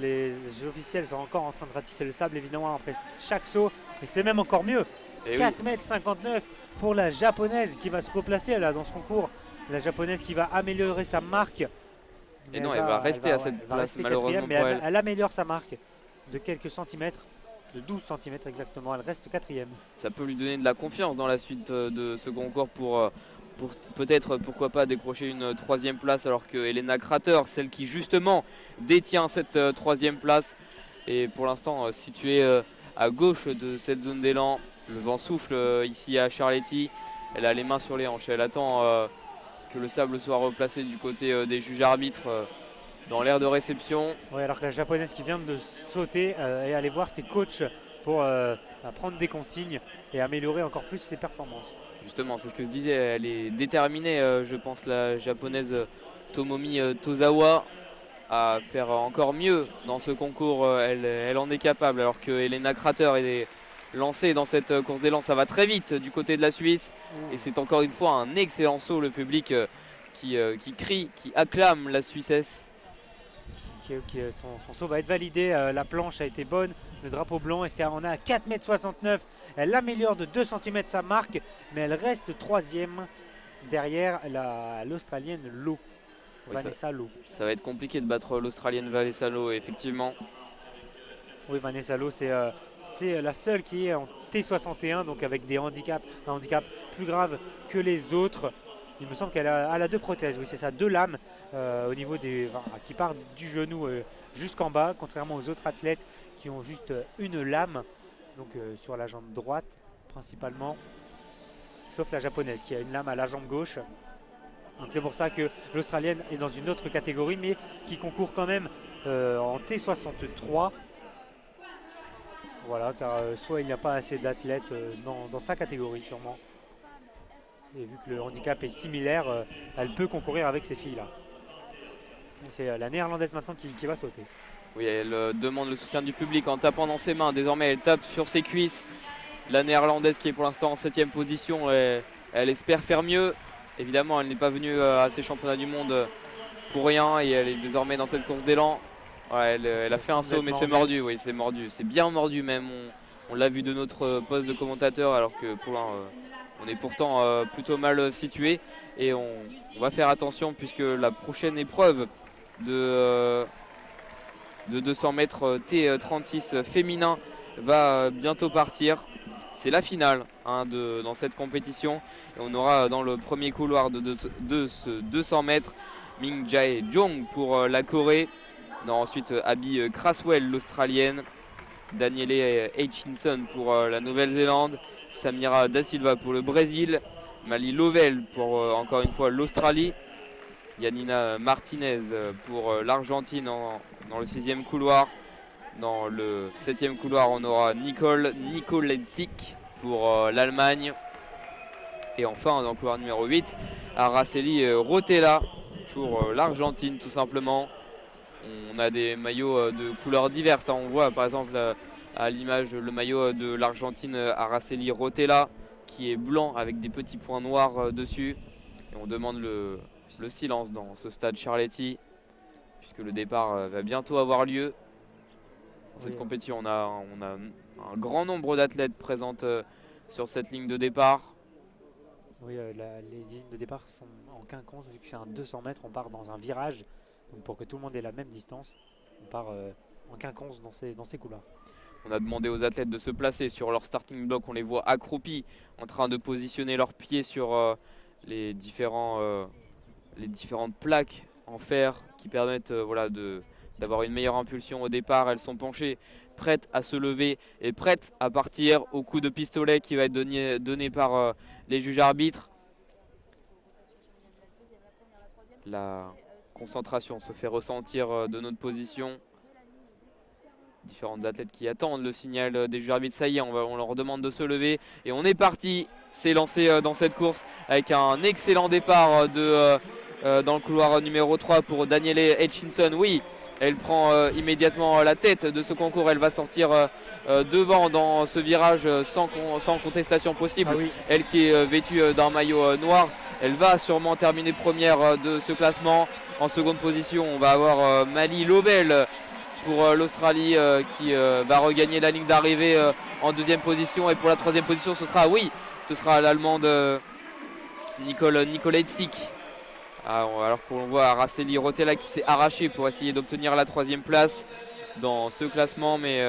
Les officiels sont encore en train de ratisser le sable, évidemment, après chaque saut. Et c'est même encore mieux. 4,59 m pour la japonaise qui va se replacer là dans ce concours. La japonaise qui va améliorer sa marque. Et non, elle va rester à cette place, malheureusement pour elle. Elle améliore sa marque de quelques centimètres. De 12 cm exactement, elle reste 4e. Ça peut lui donner de la confiance dans la suite de ce concours pour peut-être, pourquoi pas, décrocher une 3e place, alors que Elena Krater, celle qui justement détient cette 3e place, est pour l'instant située à gauche de cette zone d'élan. Le vent souffle ici à Charletti. Elle a les mains sur les hanches. Elle attend que le sable soit replacé du côté des juges arbitres dans l'aire de réception. Oui, alors que la japonaise qui vient de sauter est allée voir ses coachs pour prendre des consignes et améliorer encore plus ses performances. Justement, c'est ce que je disais, elle est déterminée, je pense, la japonaise Tomomi Tozawa, à faire encore mieux dans ce concours. Elle en est capable, alors que Elena Krater est lancée dans cette course d'élan. Ça va très vite du côté de la Suisse. Et c'est encore une fois un excellent saut. Le public qui crie, qui acclame la Suissesse. Son saut va être validé, la planche a été bonne, le drapeau blanc, et on est à 4,69 m. Elle améliore de 2 cm sa marque, mais elle reste 3e derrière l'Australienne Lowe. Vanessa Lowe. Ça va être compliqué de battre l'Australienne Vanessa Lowe, effectivement. Oui, Vanessa Lowe, c'est la seule qui est en T61, donc avec un handicap plus grave que les autres. Il me semble qu'elle a 2 prothèses, oui c'est ça, 2 lames. au niveau qui part du genou jusqu'en bas, contrairement aux autres athlètes qui ont juste une lame, donc sur la jambe droite principalement, sauf la japonaise qui a une lame à la jambe gauche. Donc c'est pour ça que l'Australienne est dans une autre catégorie, mais qui concourt quand même en T63. Voilà, car soit il n'y a pas assez d'athlètes dans sa catégorie sûrement. Et vu que le handicap est similaire, elle peut concourir avec ces filles-là. C'est la néerlandaise maintenant qui va sauter. Oui, elle demande le soutien du public en tapant dans ses mains. Désormais, elle tape sur ses cuisses. La néerlandaise qui est pour l'instant en 7e position, elle espère faire mieux. Évidemment, elle n'est pas venue à ces championnats du monde pour rien et elle est désormais dans cette course d'élan. Ouais, elle a fait un saut, mais c'est mordu. Oui, c'est mordu. C'est bien mordu même. On l'a vu de notre poste de commentateur, alors que pour l'instant, on est pourtant plutôt mal situé. Et on va faire attention puisque la prochaine épreuve de 200 mètres T36 féminin va bientôt partir. C'est la finale dans cette compétition. Et on aura dans le premier couloir de ce 200 mètres Min Jae-jong pour la Corée. On aura ensuite Abby Craswell, l'Australienne. Daniele Hutchinson pour la Nouvelle-Zélande. Samira Da Silva pour le Brésil. Mali Lovell pour encore une fois l'Australie. Yanina Martinez pour l'Argentine dans le 6e couloir. Dans le 7e couloir, on aura Nicole Nikoletsik pour l'Allemagne. Et enfin, dans le couloir numéro 8, Araceli Rotella pour l'Argentine, tout simplement. On a des maillots de couleurs diverses. On voit par exemple à l'image le maillot de l'Argentine, Araceli Rotella, qui est blanc avec des petits points noirs dessus. Et on demande le silence dans ce stade Charletti, puisque le départ va bientôt avoir lieu. Dans cette compétition, on a un grand nombre d'athlètes présentes sur cette ligne de départ. Oui, les lignes de départ sont en quinconce, vu que c'est un 200 mètres, on part dans un virage. Donc pour que tout le monde ait la même distance, on part en quinconce dans ces coups-là. On a demandé aux athlètes de se placer sur leur starting block. On les voit accroupis, en train de positionner leurs pieds sur les différentes plaques en fer qui permettent d'avoir une meilleure impulsion au départ. Elles sont penchées, prêtes à se lever et prêtes à partir au coup de pistolet qui va être donné par les juges arbitres. La concentration se fait ressentir de notre position. Différentes athlètes qui attendent le signal des juges arbitres. Ça y est, on leur demande de se lever et on est parti. C'est lancé dans cette course avec un excellent départ dans le couloir numéro 3 pour Daniele Hutchinson. Oui, elle prend immédiatement la tête de ce concours. Elle va sortir devant dans ce virage sans contestation possible. Ah oui. Elle qui est vêtue d'un maillot noir, elle va sûrement terminer première de ce classement. En seconde position, on va avoir Mali Lovell pour l'Australie qui va regagner la ligne d'arrivée en deuxième position. Et pour la troisième position, ce sera l'Allemande Nicole Nikoletsik. Alors qu'on voit Araceli Rotella qui s'est arrachée pour essayer d'obtenir la troisième place dans ce classement. Mais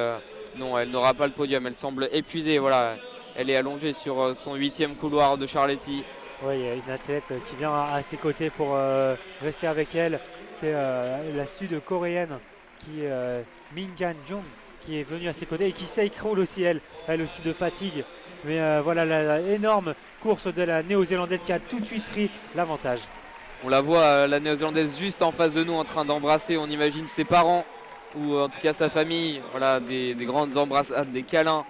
non, elle n'aura pas le podium. Elle semble épuisée. Voilà, elle est allongée sur son 8e couloir de Charletti. Oui, il y a une athlète qui vient à ses côtés pour rester avec elle. C'est la sud-coréenne qui est Min Jae-jong, qui est venue à ses côtés et qui s'écroule aussi elle aussi de fatigue. Mais voilà la énorme course de la néo-zélandaise qui a tout de suite pris l'avantage. On la voit, la néo-zélandaise, juste en face de nous en train d'embrasser, on imagine ses parents ou en tout cas sa famille. Voilà, des grandes embrassades, des câlins.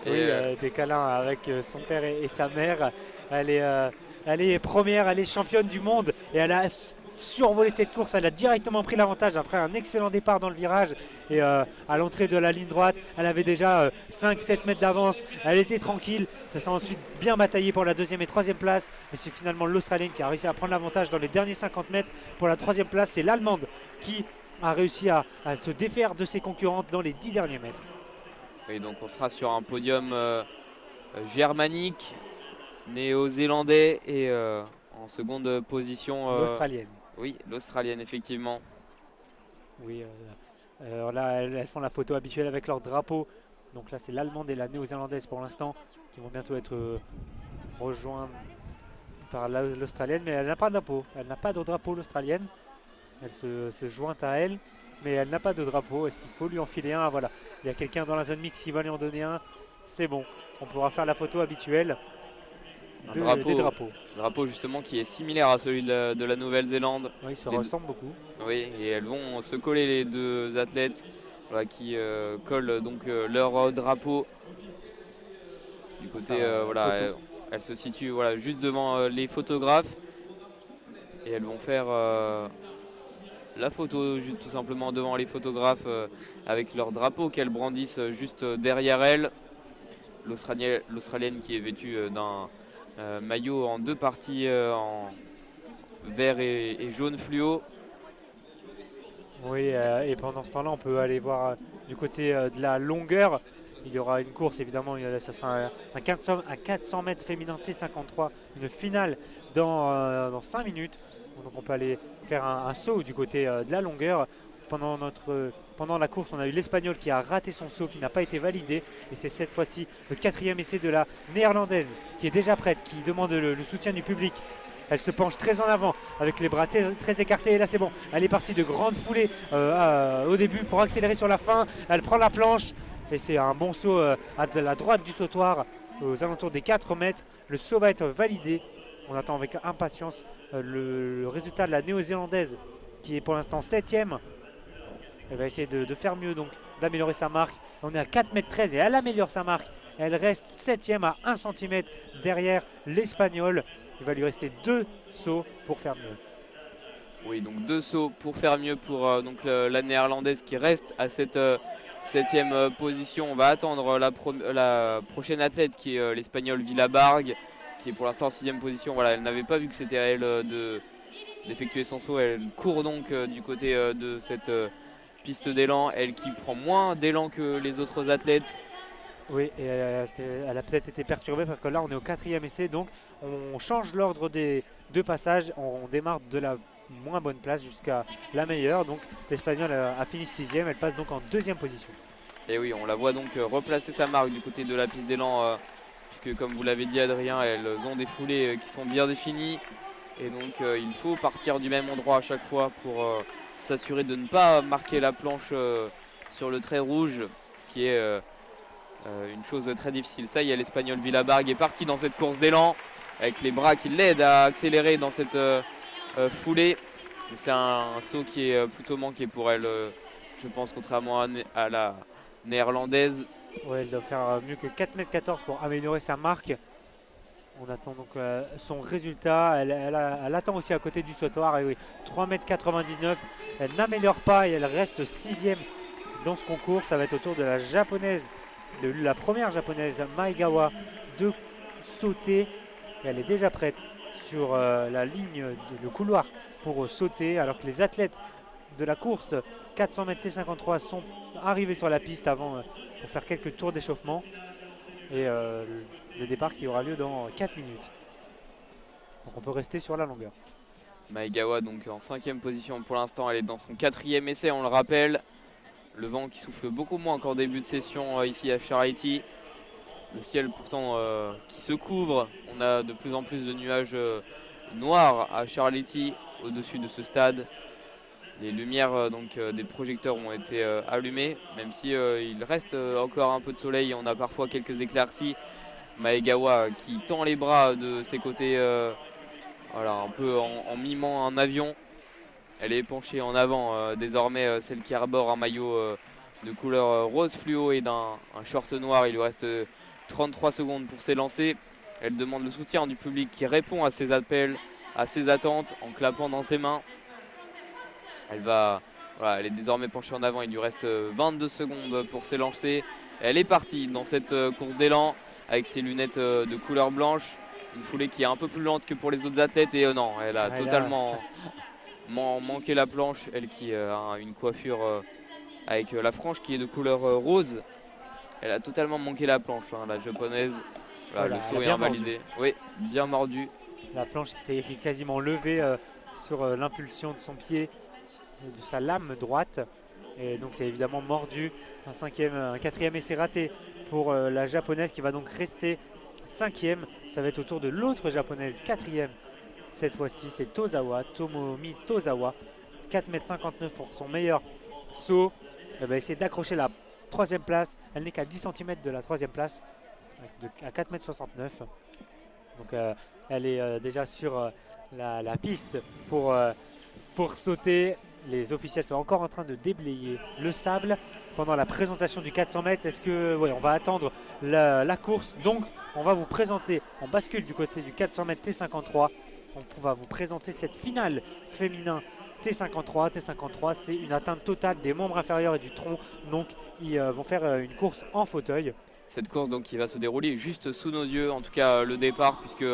Oui, des câlins avec son père et sa mère. Elle est première, elle est championne du monde et elle a survolé cette course. Elle a directement pris l'avantage après un excellent départ dans le virage. Et à l'entrée de la ligne droite, elle avait déjà 5-7 mètres d'avance. Elle était tranquille. Ça s'est ensuite bien bataillé pour la deuxième et troisième place. Mais c'est finalement l'Australienne qui a réussi à prendre l'avantage dans les derniers 50 mètres. Pour la troisième place, c'est l'Allemande qui a réussi à se défaire de ses concurrentes dans les 10 derniers mètres. Oui, donc on sera sur un podium germanique, néo-zélandais et en seconde position l'Australienne. Oui, l'Australienne effectivement. Oui, alors là elles font la photo habituelle avec leur drapeau. Donc là c'est l'Allemande et la néo-zélandaise pour l'instant qui vont bientôt être rejoints par l'Australienne, mais elle n'a pas de drapeau. Elle n'a pas de drapeau, l'Australienne. Elle se joint à elle, mais elle n'a pas de drapeau. Est-ce qu'il faut lui enfiler un? Ah, voilà, il y a quelqu'un dans la zone mixte qui va lui en donner un. C'est bon, on pourra faire la photo habituelle des drapeaux. Drapeau justement qui est similaire à celui de la Nouvelle-Zélande. Oui, ils se ressemblent beaucoup. Oui, et elles vont se coller les deux athlètes voilà, qui collent donc leur drapeau. Du côté, voilà, elles se situent voilà, juste devant les photographes. Et elles vont faire la photo juste tout simplement devant les photographes avec leur drapeau qu'elles brandissent juste derrière elles. L'Australienne qui est vêtue d'un maillot en deux parties en vert et jaune fluo. Oui, et pendant ce temps-là, on peut aller voir du côté de la longueur. Il y aura une course, évidemment, ça sera un 400 mètres féminin T53, une finale dans 5 minutes. Donc on peut aller faire un saut du côté de la longueur. Pendant la course, on a eu l'Espagnol qui a raté son saut, qui n'a pas été validé. Et c'est cette fois-ci le 4e essai de la Néerlandaise qui est déjà prête, qui demande le soutien du public. Elle se penche très en avant avec les bras très écartés. Et là, c'est bon. Elle est partie de grande foulée au début pour accélérer sur la fin. Elle prend la planche et c'est un bon saut à la droite du sautoir aux alentours des 4 mètres. Le saut va être validé. On attend avec impatience le résultat de la néo-zélandaise qui est pour l'instant 7e. Elle va essayer de faire mieux, donc d'améliorer sa marque. On est à 4,13 m et elle améliore sa marque. Elle reste 7e à 1 cm derrière l'Espagnol. Il va lui rester 2 sauts pour faire mieux. Oui, donc 2 sauts pour faire mieux pour donc la Néerlandaise qui reste à cette 7e position. On va attendre la prochaine athlète qui est l'Espagnol Villabargue, qui est pour l'instant en 6e position. Voilà, elle n'avait pas vu que c'était à elle d'effectuer son saut. Elle court donc du côté de cette piste d'élan. Elle qui prend moins d'élan que les autres athlètes. Oui, et elle a peut-être été perturbée parce que là on est au 4e essai, donc on change l'ordre des deux passages. On démarre de la moins bonne place jusqu'à la meilleure. Donc l'Espagnol a fini 6e, elle passe donc en 2e position. Et oui, on la voit donc replacer sa marque du côté de la piste d'élan, puisque comme vous l'avez dit Adrien, elles ont des foulées qui sont bien définies. Et donc il faut partir du même endroit à chaque fois pour s'assurer de ne pas marquer la planche sur le trait rouge, ce qui est une chose très difficile. Ça y est, l'Espagnol Villabargue est parti dans cette course d'élan avec les bras qui l'aident à accélérer dans cette foulée. C'est un saut qui est plutôt manqué pour elle, je pense, contrairement à la Néerlandaise. Ouais, elle doit faire mieux que 4,14 m pour améliorer sa marque. On attend donc son résultat. Elle attend aussi à côté du sautoir. Et oui, 3,99 m. Elle n'améliore pas et elle reste 6e dans ce concours. Ça va être au tour de la japonaise, de la première japonaise, Maegawa, de sauter. Et elle est déjà prête sur la ligne, le couloir pour sauter. Alors que les athlètes de la course 400 m T53 sont arrivés sur la piste avant pour faire quelques tours d'échauffement. Et le départ qui aura lieu dans 4 minutes. Donc on peut rester sur la longueur. Maegawa donc en 5e position pour l'instant, elle est dans son 4e essai, on le rappelle. Le vent qui souffle beaucoup moins qu'en début de session ici à Charity. Le ciel pourtant qui se couvre. On a de plus en plus de nuages noirs à Charity au-dessus de ce stade. Les lumières des projecteurs ont été allumées, même si il reste encore un peu de soleil. On a parfois quelques éclaircies. Maegawa qui tend les bras de ses côtés, voilà, un peu en mimant un avion. Elle est penchée en avant désormais, celle qui arbore un maillot de couleur rose fluo et d'un short noir. Il lui reste 33 secondes pour s'élancer. Elle demande le soutien du public qui répond à ses appels, à ses attentes en clapant dans ses mains. Voilà, elle est désormais penchée en avant. Il lui reste 22 secondes pour s'élancer. Elle est partie dans cette course d'élan avec ses lunettes de couleur blanche. Une foulée qui est un peu plus lente que pour les autres athlètes. Et non, elle a totalement manqué la planche. Elle qui a une coiffure avec la frange qui est de couleur rose. Elle a totalement manqué la planche, hein, la japonaise. Voilà, le saut est invalidé. Oui, bien mordu. La planche qui s'est quasiment levée sur l'impulsion de son pied, de sa lame droite. Et donc c'est évidemment mordu. Un 4e essai raté pour la japonaise qui va donc rester 5e, ça va être au tour de l'autre japonaise. 4e, cette fois-ci, c'est Tozawa, Tomomi Tozawa. 4,59 m pour son meilleur saut. Elle va essayer d'accrocher la 3e place. Elle n'est qu'à 10 cm de la 3e place, à 4,69 m. Donc elle est déjà sur la piste pour sauter. Les officiels sont encore en train de déblayer le sable pendant la présentation du 400 mètres. Est-ce que, on va attendre la course. Donc on va vous présenter, on bascule du côté du 400 mètres T53. On va vous présenter cette finale féminin T53. T53, c'est une atteinte totale des membres inférieurs et du tronc. Donc ils vont faire une course en fauteuil. Cette course donc qui va se dérouler juste sous nos yeux, en tout cas le départ, puisque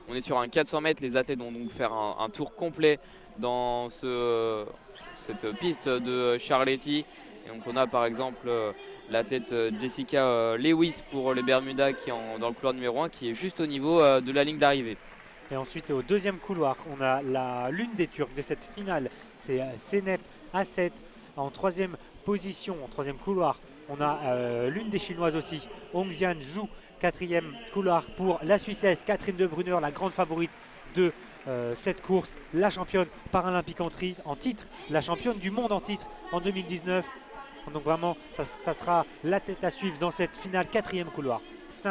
on est sur un 400 mètres. Les athlètes vont donc faire un tour complet dans cette piste de Charletti. Et donc on a par exemple l'athlète Jessica Lewis pour les Bermudas qui est dans le couloir numéro 1, qui est juste au niveau de la ligne d'arrivée. Et ensuite au deuxième couloir, on a l'une des Turcs de cette finale, c'est Senep A7 en troisième position, en troisième couloir. On a l'une des Chinoises aussi, Hongxian Zhu, quatrième couloir pour la Suissesse, Catherine de Brunner, la grande favorite de cette course, la championne paralympique en titre, la championne du monde en titre en 2019. Donc vraiment, ça sera la tête à suivre dans cette finale, quatrième couloir.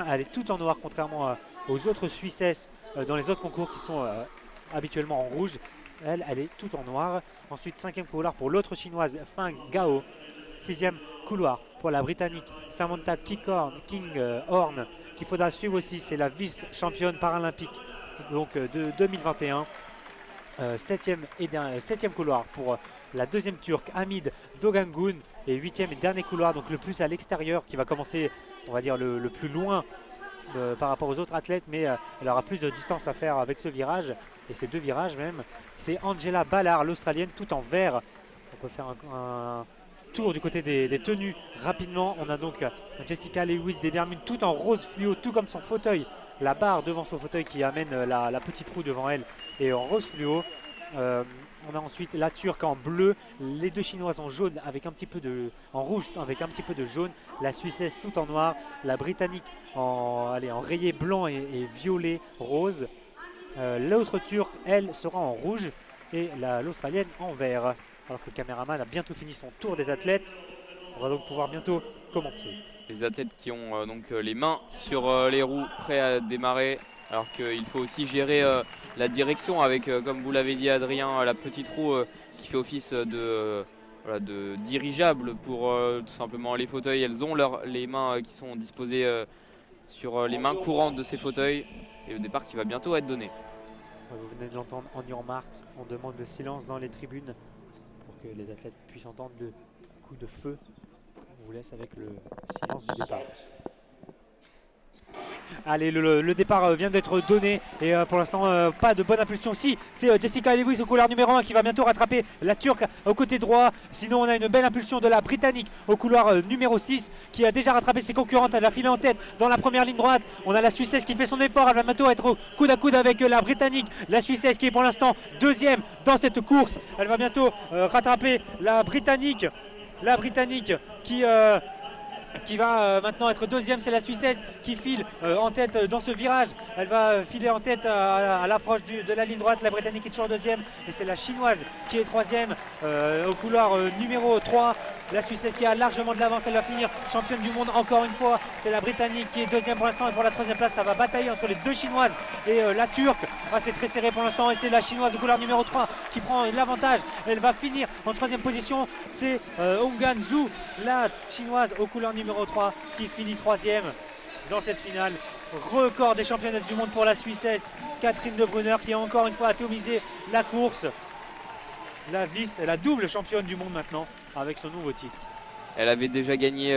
Elle est toute en noir, contrairement aux autres Suissesses dans les autres concours qui sont habituellement en rouge. Elle est toute en noir. Ensuite, cinquième couloir pour l'autre chinoise, Feng Gao. Sixième couloir pour la Britannique, Samantha Kinghorn, qu'il faudra suivre aussi. C'est la vice-championne paralympique donc, de 2021. Septième couloir pour la deuxième turque, Hamid Dogangun. Et huitième et dernier couloir, donc le plus à l'extérieur, qui va commencer, on va dire, le plus loin par rapport aux autres athlètes, mais elle aura plus de distance à faire avec ce virage, et ces deux virages même. C'est Angela Ballard, l'Australienne, tout en vert. On peut faire un tour du côté des tenues rapidement. On a donc Jessica Lewis des Bermudes, tout en rose fluo, tout comme son fauteuil. La barre devant son fauteuil qui amène la petite roue devant elle, et en rose fluo. On a ensuite la Turque en bleu, les deux Chinoises en jaune avec un petit peu en rouge avec un petit peu de jaune, la Suissesse tout en noir, la Britannique en rayé blanc et violet rose. L'autre Turque, elle, sera en rouge, et l'Australienne en vert. Alors que le caméraman a bientôt fini son tour des athlètes. On va donc pouvoir bientôt commencer. Les athlètes qui ont donc les mains sur les roues, prêts à démarrer. Alors qu'il faut aussi gérer la direction avec, comme vous l'avez dit Adrien, la petite roue qui fait office de dirigeable pour tout simplement les fauteuils. Elles ont les mains qui sont disposées sur les mains courantes de ces fauteuils. Et le départ qui va bientôt être donné. Vous venez de l'entendre, on your marks. On demande le silence dans les tribunes pour que les athlètes puissent entendre le coup de feu. On vous laisse avec le silence du départ. Allez, le départ vient d'être donné, et pour l'instant pas de bonne impulsion. Si, c'est Jessica Lewis au couloir numéro 1 qui va bientôt rattraper la Turque au côté droit. Sinon on a une belle impulsion de la Britannique au couloir numéro 6 qui a déjà rattrapé ses concurrentes. Elle a filé en tête dans la première ligne droite. On a la Suissesse qui fait son effort, elle va bientôt être au coude à coude avec la Britannique. La Suissesse qui est pour l'instant deuxième dans cette course. Elle va bientôt rattraper la Britannique. La Britannique qui va maintenant être deuxième, c'est la Suissesse qui file en tête dans ce virage. Elle va filer en tête à l'approche de la ligne droite. La Britannique est toujours deuxième, et c'est la Chinoise qui est troisième au couloir numéro 3. La Suissesse qui a largement de l'avance, elle va finir championne du monde encore une fois. C'est la Britannique qui est deuxième pour l'instant, et pour la troisième place ça va batailler entre les deux Chinoises et la Turque. C'est très serré pour l'instant, et c'est la Chinoise au couloir numéro 3 qui prend l'avantage. Elle va finir en troisième position. C'est Hongxian Zhu, la Chinoise au couloir numéro 3 qui finit troisième dans cette finale. Record des championnats du monde pour la Suissesse, Catherine de Brunner, qui a encore une fois atomisé la course. La double championne du monde maintenant avec son nouveau titre. Elle avait déjà gagné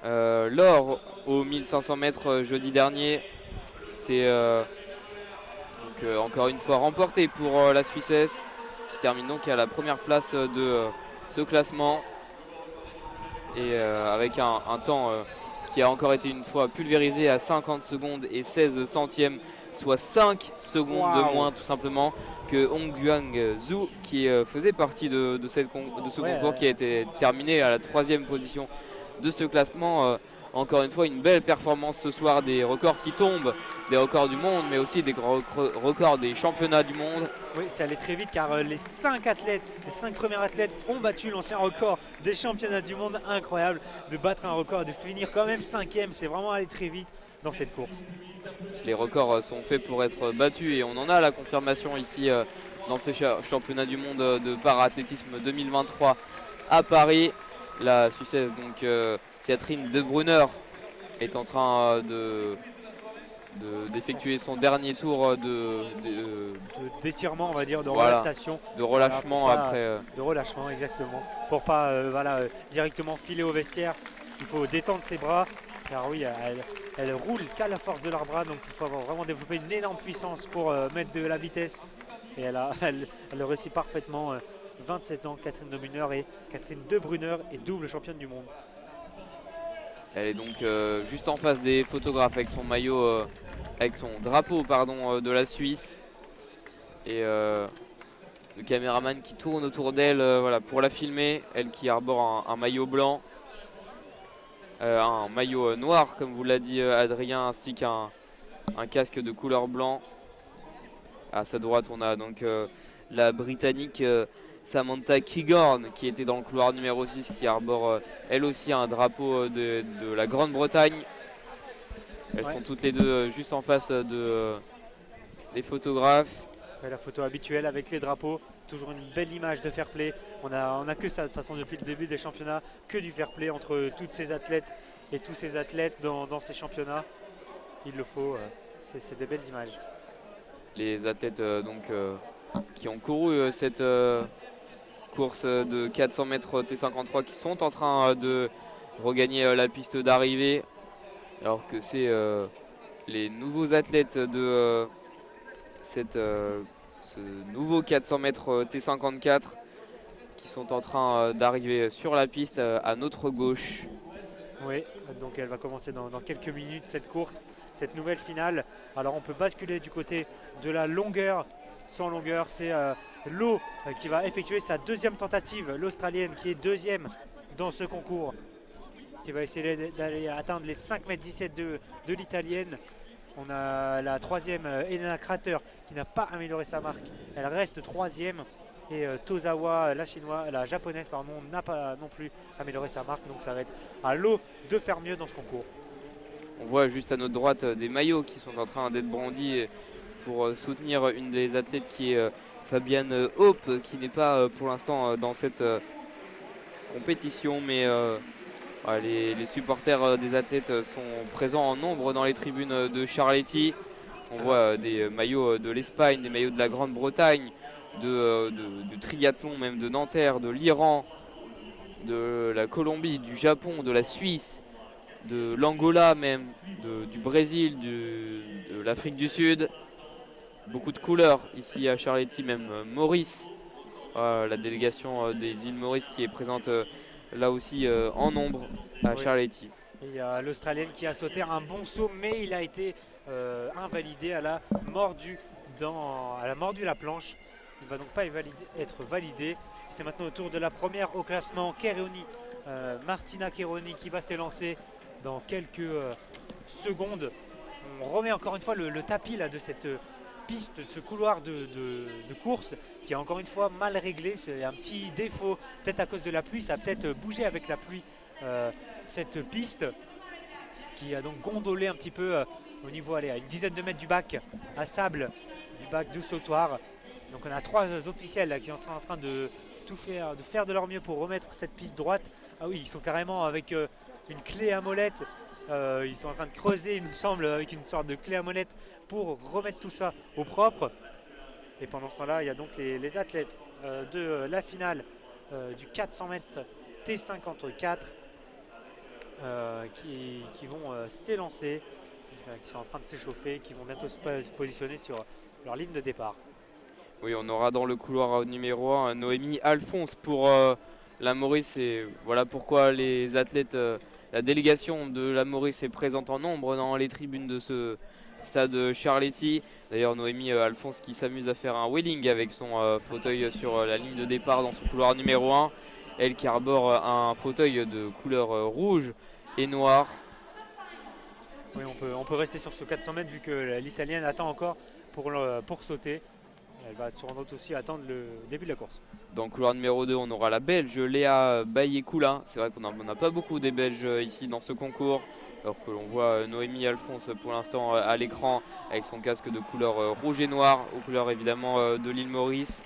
l'or aux 1500 mètres jeudi dernier. C'est encore une fois remporté pour la Suissesse, qui termine donc à la première place de ce classement. Et avec un temps qui a encore été une fois pulvérisé à 50 secondes et 16 centièmes, soit 5 secondes de moins tout simplement que Hongxian Zhu, qui faisait partie de ce concours qui a été terminé à la troisième position de ce classement. encore une fois une belle performance ce soir, des records qui tombent, des records du monde, mais aussi des grands records des championnats du monde. Oui, c'est allé très vite car les 5 premiers athlètes ont battu l'ancien record des championnats du monde. Incroyable de battre un record, de finir quand même 5e, c'est vraiment allé très vite dans cette course. Les records sont faits pour être battus et on en a la confirmation ici dans ces championnats du monde de para-athlétisme 2023 à Paris. La Suissesse, donc Catherine De Brunner, est en train d'effectuer son dernier tour d'étirement, on va dire, de voilà, relaxation. De relâchement voilà, après. De relâchement, exactement. Pour pas directement filer au vestiaire, il faut détendre ses bras. Car oui, elle roule qu'à la force de leurs bras, donc il faut avoir vraiment développé une énorme puissance pour mettre de la vitesse. Et elle réussit parfaitement. 27 ans, Catherine De Brunner, et Catherine De Brunner est double championne du monde. Elle est donc juste en face des photographes avec son maillot, avec son drapeau pardon, de la Suisse. Et le caméraman qui tourne autour d'elle voilà, pour la filmer. Elle qui arbore un maillot blanc. Un maillot noir comme vous l'a dit Adrien, ainsi qu'un casque de couleur blanc. À sa droite on a donc la Britannique Samantha Kigorn qui était dans le couloir numéro 6, qui arbore elle aussi un drapeau de la Grande-Bretagne. Elles sont toutes les deux juste en face des photographes. Ouais, la photo habituelle avec les drapeaux, toujours une belle image de fair play. On a que ça de toute façon depuis le début des championnats, que du fair play entre toutes ces athlètes et tous ces athlètes dans ces championnats. Il le faut, c'est des belles images. Les athlètes qui ont couru cette course de 400 mètres T53 qui sont en train de regagner la piste d'arrivée, alors que c'est les nouveaux athlètes de ce nouveau 400 mètres T54 qui sont en train d'arriver sur la piste à notre gauche. Oui, donc elle va commencer dans quelques minutes cette course, cette nouvelle finale. Alors on peut basculer du côté de la longueur. Sans longueur, c'est Lo qui va effectuer sa deuxième tentative, l'Australienne qui est deuxième dans ce concours, qui va essayer d'aller atteindre les 5,17 m de l'Italienne. On a la troisième, Elena Crater, qui n'a pas amélioré sa marque. Elle reste troisième. Et Tozawa, la japonaise, pardon, n'a pas non plus amélioré sa marque. Donc ça va être à Lo de faire mieux dans ce concours. On voit juste à notre droite des maillots qui sont en train d'être brandis pour soutenir une des athlètes qui est Fabienne Hope, qui n'est pas pour l'instant dans cette compétition, mais les supporters des athlètes sont présents en nombre dans les tribunes de Charletti. On voit des maillots de l'Espagne, des maillots de la Grande-Bretagne, du triathlon, même de Nanterre, de l'Iran, de la Colombie, du Japon, de la Suisse, de l'Angola même, du Brésil, de l'Afrique du Sud. Beaucoup de couleurs ici à Charletti, même Maurice, la délégation des îles Maurice qui est présente là aussi en nombre à Charletti. Il y a l'Australienne qui a sauté un bon saut, mais il a été invalidé, elle a mordu la planche. Il ne va donc pas être validé. C'est maintenant au tour de la première au classement, Martina Cheroni, qui va s'élancer dans quelques secondes. On remet encore une fois le tapis là, de cette piste, de ce couloir de course qui est encore une fois mal réglé. C'est un petit défaut, peut-être à cause de la pluie, ça a peut-être bougé avec la pluie, cette piste qui a donc gondolé un petit peu au niveau, à une dizaine de mètres du bac à sable, du bac du sautoir. Donc on a 3 officiels là, qui sont en train de faire de leur mieux pour remettre cette piste droite. Ah oui, ils sont carrément avec une clé à molette. Ils sont en train de creuser, il me semble, avec une sorte de clé à molette pour remettre tout ça au propre. Et pendant ce temps-là, il y a donc les athlètes de la finale du 400 mètres T54 qui vont s'élancer, qui sont en train de s'échauffer, qui vont bientôt se positionner sur leur ligne de départ. Oui, on aura dans le couloir numéro 1 Noémie Alphonse pour la Maurice, et voilà pourquoi les athlètes, la délégation de la Maurice est présente en nombre dans les tribunes de ce stade Charletti. D'ailleurs Noémie Alphonse qui s'amuse à faire un wheeling avec son fauteuil sur la ligne de départ dans ce couloir numéro 1. Elle qui arbore un fauteuil de couleur rouge et noire. Oui, on peut rester sur ce 400 mètres vu que l'Italienne attend encore pour sauter. Elle va sans doute aussi attendre le début de la course. Dans le couloir numéro 2, on aura la Belge Léa Bayekula. C'est vrai qu'on n'en a pas beaucoup des Belges ici dans ce concours. Alors que l'on voit Noémie Alphonse pour l'instant à l'écran avec son casque de couleur rouge et noir, aux couleurs évidemment de l'île Maurice.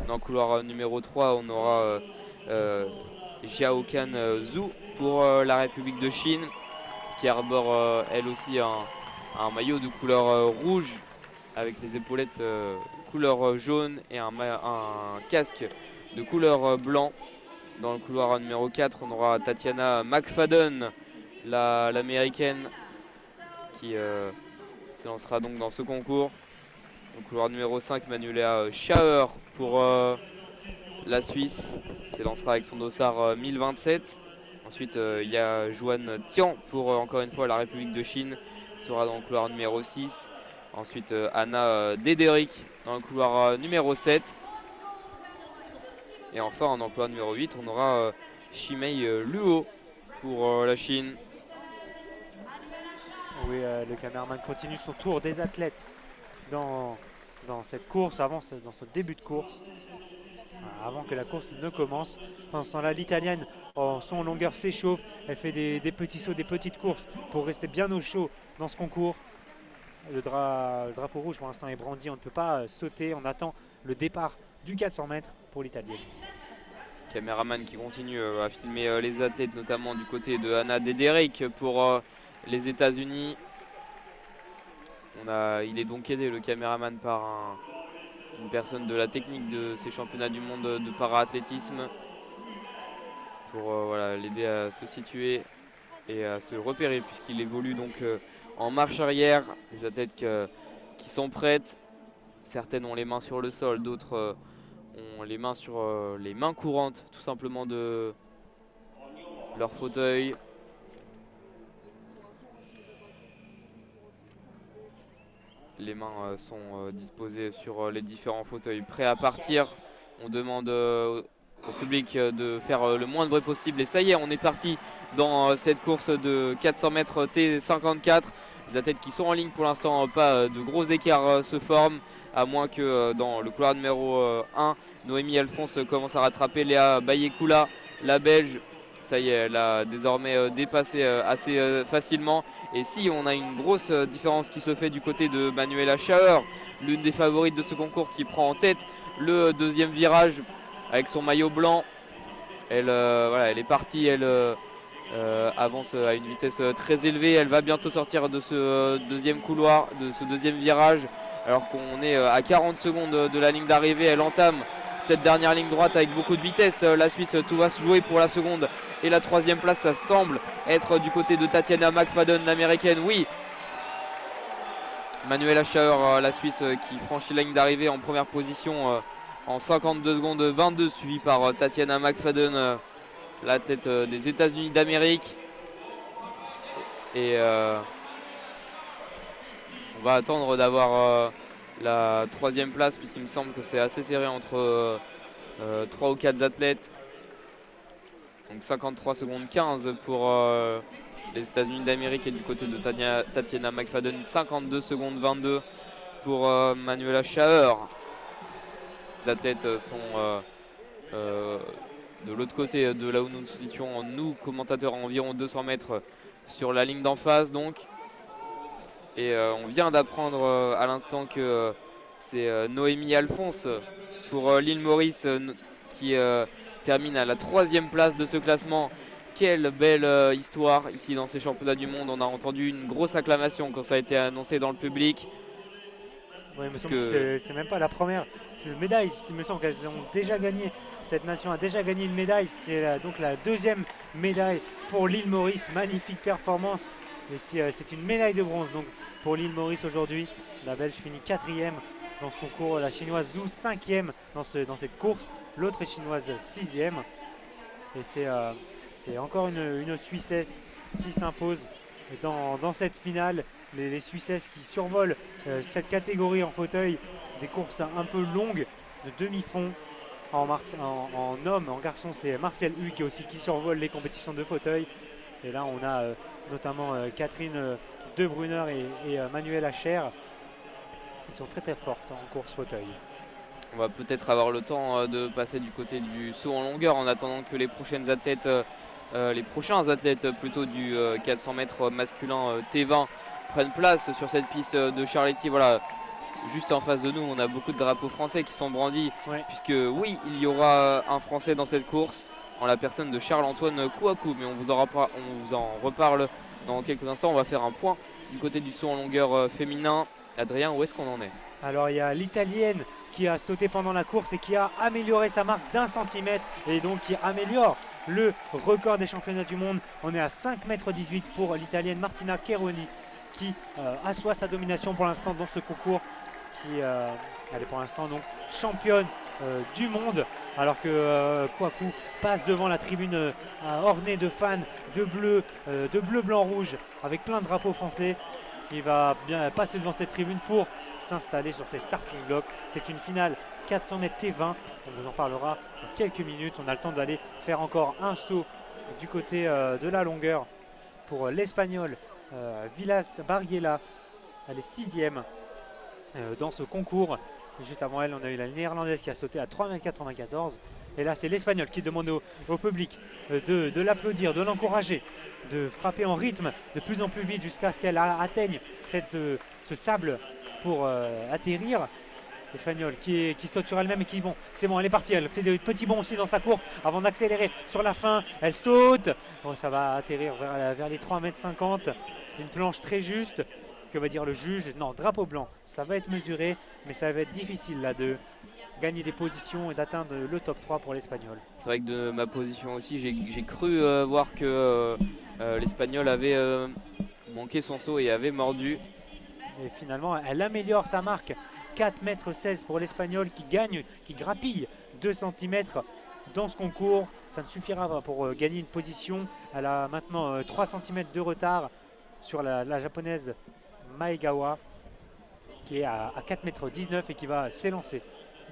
Dans le couloir numéro 3, on aura Jiaokan Zhu pour la République de Chine, qui arbore elle aussi un maillot de couleur rouge avec les épaulettes couleur jaune et un casque de couleur blanc. Dans le couloir numéro 4, on aura Tatiana McFadden, l'américaine, qui s'élancera donc dans ce concours. Au couloir numéro 5, Manuela Schauer pour la Suisse, s'élancera avec son dossard 1027. Ensuite, il y a Joanne Tian pour encore une fois la République de Chine, sera dans le couloir numéro 6. Ensuite, Anna Dédéric dans le couloir numéro 7. Et enfin, dans le couloir numéro 8, on aura Shimei Luo pour la Chine. Oui, le caméraman continue son tour des athlètes dans cette course, dans ce début de course, avant que la course ne commence. Pendant ce temps-là, l'Italienne, en son longueur, s'échauffe. Elle fait des petits sauts, des petites courses pour rester bien au chaud dans ce concours. Le drapeau rouge pour l'instant est brandi, on ne peut pas sauter, on attend le départ du 400 mètres pour l'Italienne. Caméraman qui continue à filmer les athlètes, notamment du côté de Anna Dédéric pour les États-Unis. Il est donc aidé, le caméraman, par une personne de la technique de ces championnats du monde de para-athlétisme pour voilà, l'aider à se situer et à se repérer, puisqu'il évolue donc en marche arrière. Les athlètes qui sont prêtes, certaines ont les mains sur le sol, d'autres ont les mains sur les mains courantes tout simplement de leur fauteuil. Les mains sont disposées sur les différents fauteuils, prêts à partir. On demande au public de faire le moins de bruit possible. Et ça y est, on est parti dans cette course de 400 mètres T54. Les athlètes qui sont en ligne pour l'instant, pas de gros écarts se forment, à moins que dans le couloir numéro 1, Noémie Alphonse commence à rattraper Léa Bayekula, la Belge. Ça y est, elle a désormais dépassé assez facilement. Et si on a une grosse différence qui se fait du côté de Manuela Schauer, l'une des favorites de ce concours, qui prend en tête le deuxième virage avec son maillot blanc. Voilà, elle est partie, elle avance à une vitesse très élevée. Elle va bientôt sortir de ce deuxième couloir, de ce deuxième virage, alors qu'on est à 40 secondes de la ligne d'arrivée. Elle entame cette dernière ligne droite avec beaucoup de vitesse. La Suisse, tout va se jouer pour la seconde et la troisième place. Ça semble être du côté de Tatiana McFadden, l'américaine. Oui, Manuela Schauer, la Suisse, qui franchit la ligne d'arrivée en première position en 52 secondes 22, suivi par Tatiana McFadden, l'athlète des États-Unis d'Amérique. Et on va attendre d'avoir la troisième place, puisqu'il me semble que c'est assez serré entre 3 ou 4 athlètes. Donc 53 secondes 15 pour les États-Unis d'Amérique, et du côté de Tatiana McFadden, 52 secondes 22 pour Manuela Schauer. Les athlètes sont de l'autre côté de là où nous nous situons, nous commentateurs, à environ 200 mètres sur la ligne d'en face donc. Et on vient d'apprendre à l'instant que c'est Noémie Alphonse pour l'île Maurice qui termine à la 3e place de ce classement. Quelle belle histoire ici dans ces championnats du monde. On a entendu une grosse acclamation quand ça a été annoncé dans le public. Oui, il me semble que c'est même pas la première médaille. Il me semble qu'elles ont déjà gagné. Cette nation a déjà gagné une médaille. C'est donc la 2e médaille pour l'île Maurice. Magnifique performance. Et c'est une médaille de bronze donc pour l'île Maurice aujourd'hui. La Belge finit 4e dans ce concours. La Chinoise Zhu 5e dans cette course. L'autre est chinoise 6e. Et c'est encore une Suissesse qui s'impose dans cette finale. Les Suissesses qui survolent cette catégorie en fauteuil, des courses un peu longues de demi-fond. En homme, en garçon, c'est Martial Huck qui survole les compétitions de fauteuil. Et là, on a notamment Catherine De Brunner et Manuel Acher. Ils sont très très fortes en course fauteuil. On va peut-être avoir le temps de passer du côté du saut en longueur en attendant que les prochaines athlètes, les prochains athlètes plutôt du 400 mètres masculin T20 prennent place sur cette piste de Charletti. Voilà, juste en face de nous, on a beaucoup de drapeaux français qui sont brandis, puisque oui, il y aura un Français dans cette course, en la personne de Charles-Antoine Kouakou, mais on vous en reparle dans quelques instants. On va faire un point du côté du saut en longueur féminin. Adrien, où est-ce qu'on en est? Alors il y a l'Italienne qui a sauté pendant la course et qui a amélioré sa marque d'1 centimètre et donc qui améliore le record des championnats du monde. On est à 5,18 m pour l'Italienne Martina Cheroni qui assoit sa domination pour l'instant dans ce concours. Elle est pour l'instant donc championne du monde, alors que Kouakou passe devant la tribune ornée de fans de bleu, blanc, rouge avec plein de drapeaux français. Il va bien passer devant cette tribune pour s'installer sur ses starting blocks. C'est une finale 400 mètres T20. On vous en parlera dans quelques minutes. On a le temps d'aller faire encore un saut du côté de la longueur pour l'Espagnole Vilas Barguela. Elle est 6e dans ce concours. Juste avant elle, on a eu la Néerlandaise qui a sauté à 3,94 m. Et là, c'est l'Espagnol qui demande au public de l'applaudir, de l'encourager, de frapper en rythme de plus en plus vite jusqu'à ce qu'elle atteigne ce sable pour atterrir. L'Espagnol qui saute sur elle-même et qui, bon, c'est bon, elle est partie. Elle fait des petits bonds aussi dans sa course avant d'accélérer sur la fin. Elle saute. Bon, ça va atterrir vers les 3,50 m. Une planche très juste. Que va dire le juge? Non, drapeau blanc. Ça va être mesuré, mais ça va être difficile là de gagner des positions et d'atteindre le top 3 pour l'Espagnol. C'est vrai que de ma position aussi, j'ai cru voir que l'Espagnol avait manqué son saut et avait mordu. Et finalement, elle améliore sa marque. 4,16 m pour l'Espagnol qui grappille 2 cm dans ce concours. Ça ne suffira pas pour gagner une position. Elle a maintenant 3 cm de retard sur la japonaise Maegawa, qui est à 4,19 m et qui va s'élancer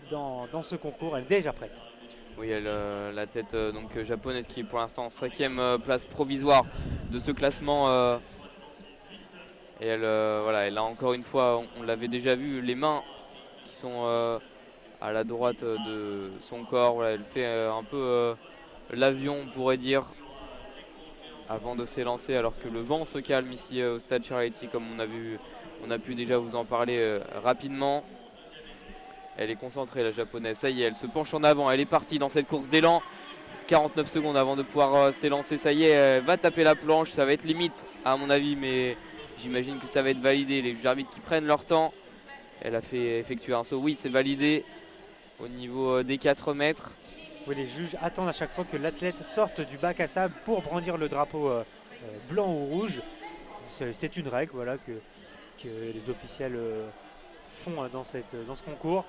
dans ce concours. Elle est déjà prête. Oui, l'athlète japonaise qui est pour l'instant en 5e place provisoire de ce classement. Et elle a encore une fois, on l'avait déjà vu, les mains qui sont à la droite de son corps. Voilà, elle fait un peu l'avion, on pourrait dire, avant de s'élancer, alors que le vent se calme ici au stade Charletti, comme on a pu déjà vous en parler rapidement. Elle est concentrée, la japonaise, ça y est, elle se penche en avant, elle est partie dans cette course d'élan. 49 secondes avant de pouvoir s'élancer, ça y est, elle va taper la planche, ça va être limite à mon avis, mais j'imagine que ça va être validé. Les juges arbitres qui prennent leur temps. Elle a fait effectuer un saut, oui c'est validé au niveau des 4 mètres. Oui, les juges attendent à chaque fois que l'athlète sorte du bac à sable pour brandir le drapeau blanc ou rouge. C'est une règle, voilà, que les officiels font dans ce concours.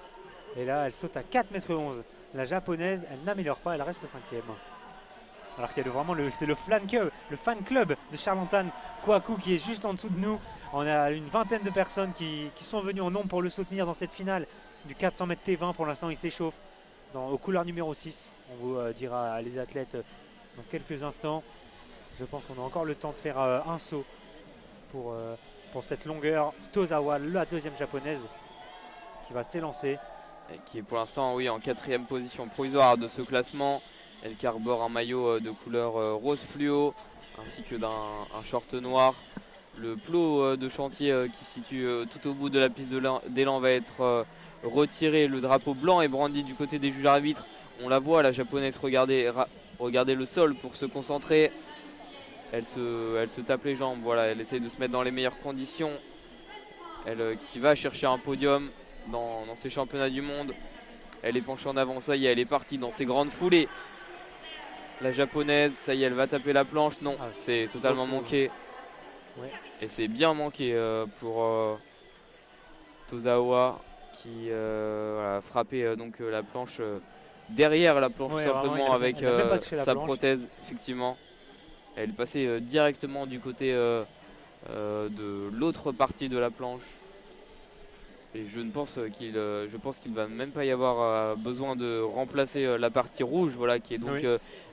Et là, elle saute à 4,11 m. La japonaise, elle n'améliore pas, elle reste 5e. Alors qu'il y a vraiment c'est le fan club de Charles-Antoine Kouakou qui est juste en dessous de nous. On a une vingtaine de personnes qui sont venues en nombre pour le soutenir dans cette finale du 400 mètres T20. Pour l'instant, il s'échauffe aux couleurs numéro 6. On vous dira les athlètes dans quelques instants. Je pense qu'on a encore le temps de faire un saut pour cette longueur. Tozawa, la deuxième japonaise, qui va s'élancer. Et qui est pour l'instant, oui, en 4e position provisoire de ce classement. Elle carbore un maillot de couleur rose fluo ainsi que d'un short noir. Le plot de chantier qui se situe tout au bout de la piste d'élan va être retiré. Le drapeau blanc est brandi du côté des juges arbitres. On la voit, la japonaise, regarder le sol pour se concentrer. Elle se tape les jambes, voilà, elle essaye de se mettre dans les meilleures conditions. Elle qui va chercher un podium dans ces championnats du monde. Elle est penchée en avant, ça y est, elle est partie dans ses grandes foulées. La japonaise, ça y est, elle va taper la planche. Non, c'est totalement manqué. Ouais. Et c'est bien manqué pour Tozawa qui a frappé la planche derrière la planche, tout simplement, avec sa prothèse, effectivement. Elle est passée directement du côté de l'autre partie de la planche. Et je pense qu'il va même pas y avoir besoin de remplacer la partie rouge, voilà, qui est donc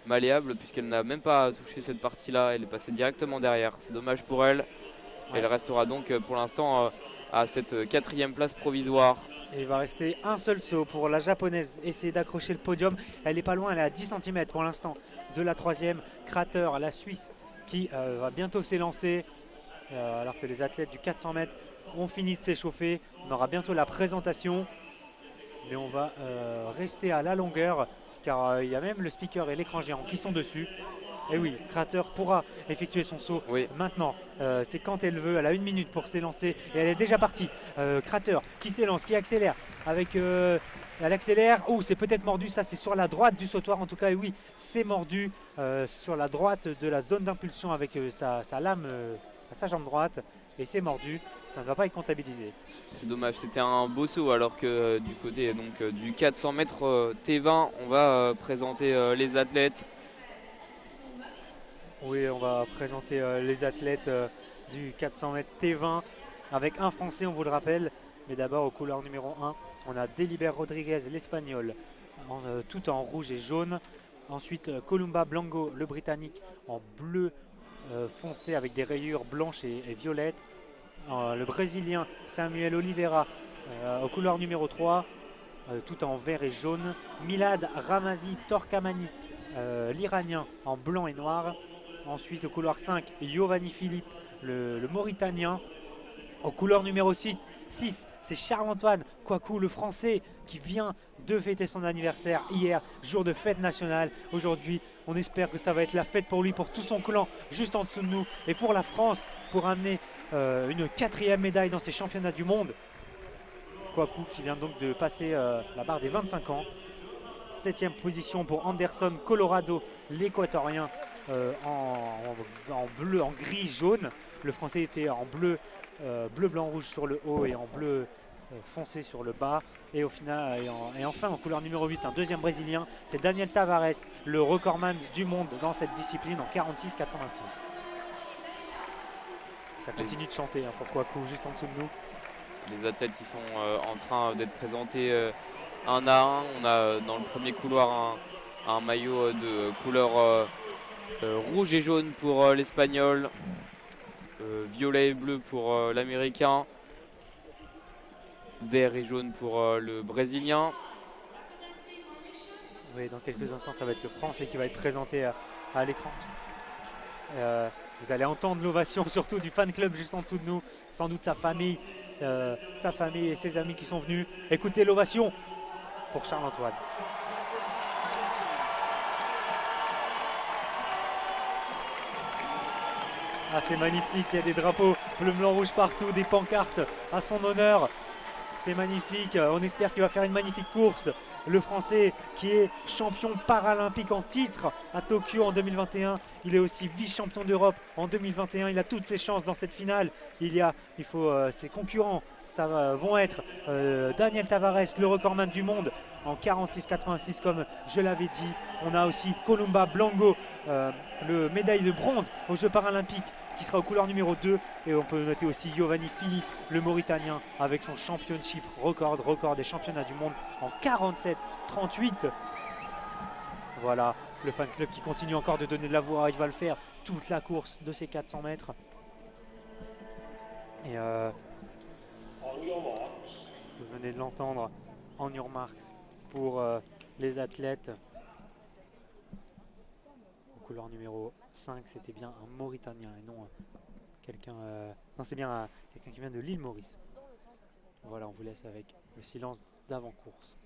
malléable puisqu'elle n'a même pas touché cette partie-là. Elle est passée directement derrière. C'est dommage pour elle. Ouais. Elle restera donc pour l'instant à cette 4e place provisoire. Et il va rester un seul saut pour la japonaise. Essayer d'accrocher le podium. Elle n'est pas loin, elle est à 10 cm pour l'instant de la 3e. Crater, la Suisse, qui va bientôt s'élancer. Alors que les athlètes du 400 mètres ont fini de s'échauffer. On aura bientôt la présentation. Mais on va rester à la longueur car il y a même le speaker et l'écran géant qui sont dessus. Et oui, Crater pourra effectuer son saut maintenant. C'est quand elle veut. Elle a 1 minute pour s'élancer et elle est déjà partie. Crater qui s'élance, qui accélère. Elle accélère. Oh, c'est peut-être mordu. Ça, c'est sur la droite du sautoir. En tout cas, et oui, c'est mordu sur la droite de la zone d'impulsion avec sa lame à sa jambe droite. Et c'est mordu. Ça ne va pas être comptabilisé. C'est dommage. C'était un beau saut alors que du côté du 400 mètres T20, on va présenter les athlètes. Oui, on va présenter les athlètes du 400 mètres T20 avec un Français, on vous le rappelle. Mais d'abord, au couleur numéro 1, on a Deliber Rodriguez, l'Espagnol, tout en rouge et jaune. Ensuite, Columba Blanco, le Britannique, en bleu foncé avec des rayures blanches et violettes. Le Brésilien, Samuel Oliveira, au couleur numéro 3, tout en vert et jaune. Milad Ramazi Torkamani, l'Iranien, en blanc et noir. Ensuite, au couloir 5, Giovanni Philippe, le Mauritanien. Au couloir numéro 6, c'est Charles-Antoine Kouakou, le Français, qui vient de fêter son anniversaire hier, jour de fête nationale. Aujourd'hui, on espère que ça va être la fête pour lui, pour tout son clan, juste en dessous de nous. Et pour la France, pour amener une 4e médaille dans ces championnats du monde. Kouakou qui vient donc de passer la barre des 25 ans. 7e position pour Anderson Colorado, l'Équatorien. En bleu, en gris, jaune. Le Français était en bleu, bleu, blanc, rouge sur le haut et en bleu foncé sur le bas. Et au final, et enfin en couleur numéro 8, un deuxième Brésilien, c'est Daniel Tavares, le recordman du monde dans cette discipline en 46-86. Ça continue de chanter pour Kouakou juste en dessous de nous. Les athlètes qui sont en train d'être présentés un à un. On a dans le premier couloir un maillot de couleur rouge et jaune pour l'Espagnol, violet et bleu pour l'Américain, vert et jaune pour le Brésilien. Oui, dans quelques instants, ça va être le Français qui va être présenté à l'écran. Vous allez entendre l'ovation surtout du fan club juste en dessous de nous, sans doute sa famille et ses amis qui sont venus. Écoutez l'ovation pour Charles-Antoine. Ah, c'est magnifique, il y a des drapeaux bleu, blanc, rouge partout, des pancartes à son honneur. C'est magnifique, on espère qu'il va faire une magnifique course. Le Français qui est champion paralympique en titre à Tokyo en 2021. Il est aussi vice-champion d'Europe en 2021. Il a toutes ses chances dans cette finale. Ses concurrents vont être Daniel Tavares, le recordman du monde en 46-86 comme je l'avais dit. On a aussi Columba Blanco, le médaille de bronze aux Jeux paralympiques, qui sera aux couleurs numéro 2. Et on peut noter aussi Giovanni Philippe, le Mauritanien, avec son championship record des championnats du monde en 47-38. Voilà, le fan club qui continue encore de donner de la voix. Il va le faire toute la course de ces 400 mètres. Et vous venez de l'entendre, en your marks pour les athlètes. Au couleur numéro 5, c'était bien un Mauritanien et non quelqu'un. Non, c'est bien quelqu'un qui vient de l'île Maurice. Voilà, on vous laisse avec le silence d'avant-course.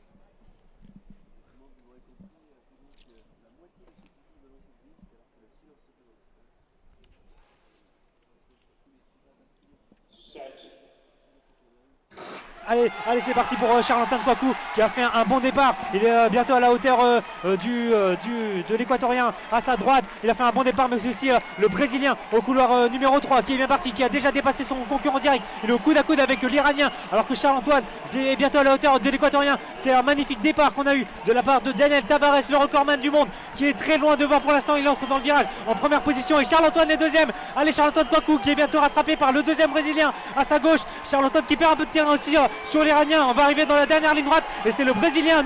Allez, c'est parti pour Charles-Antoine Kouakou qui a fait un bon départ. Il est bientôt à la hauteur de l'Équatorien à sa droite. Il a fait un bon départ, mais c'est aussi le Brésilien au couloir numéro 3 qui est bien parti, qui a déjà dépassé son concurrent direct. Il est au coude à coude avec l'Iranien, alors que Charles-Antoine est bientôt à la hauteur de l'Équatorien. C'est un magnifique départ qu'on a eu de la part de Daniel Tavares, le recordman du monde, qui est très loin devant pour l'instant. Il entre dans le virage en première position et Charles-Antoine est deuxième. Allez, Charles-Antoine Kouakou qui est bientôt rattrapé par le deuxième Brésilien à sa gauche. Charles-Antoine qui perd un peu de terrain aussi sur l'Iranien. On va arriver dans la dernière ligne droite et c'est le Brésilien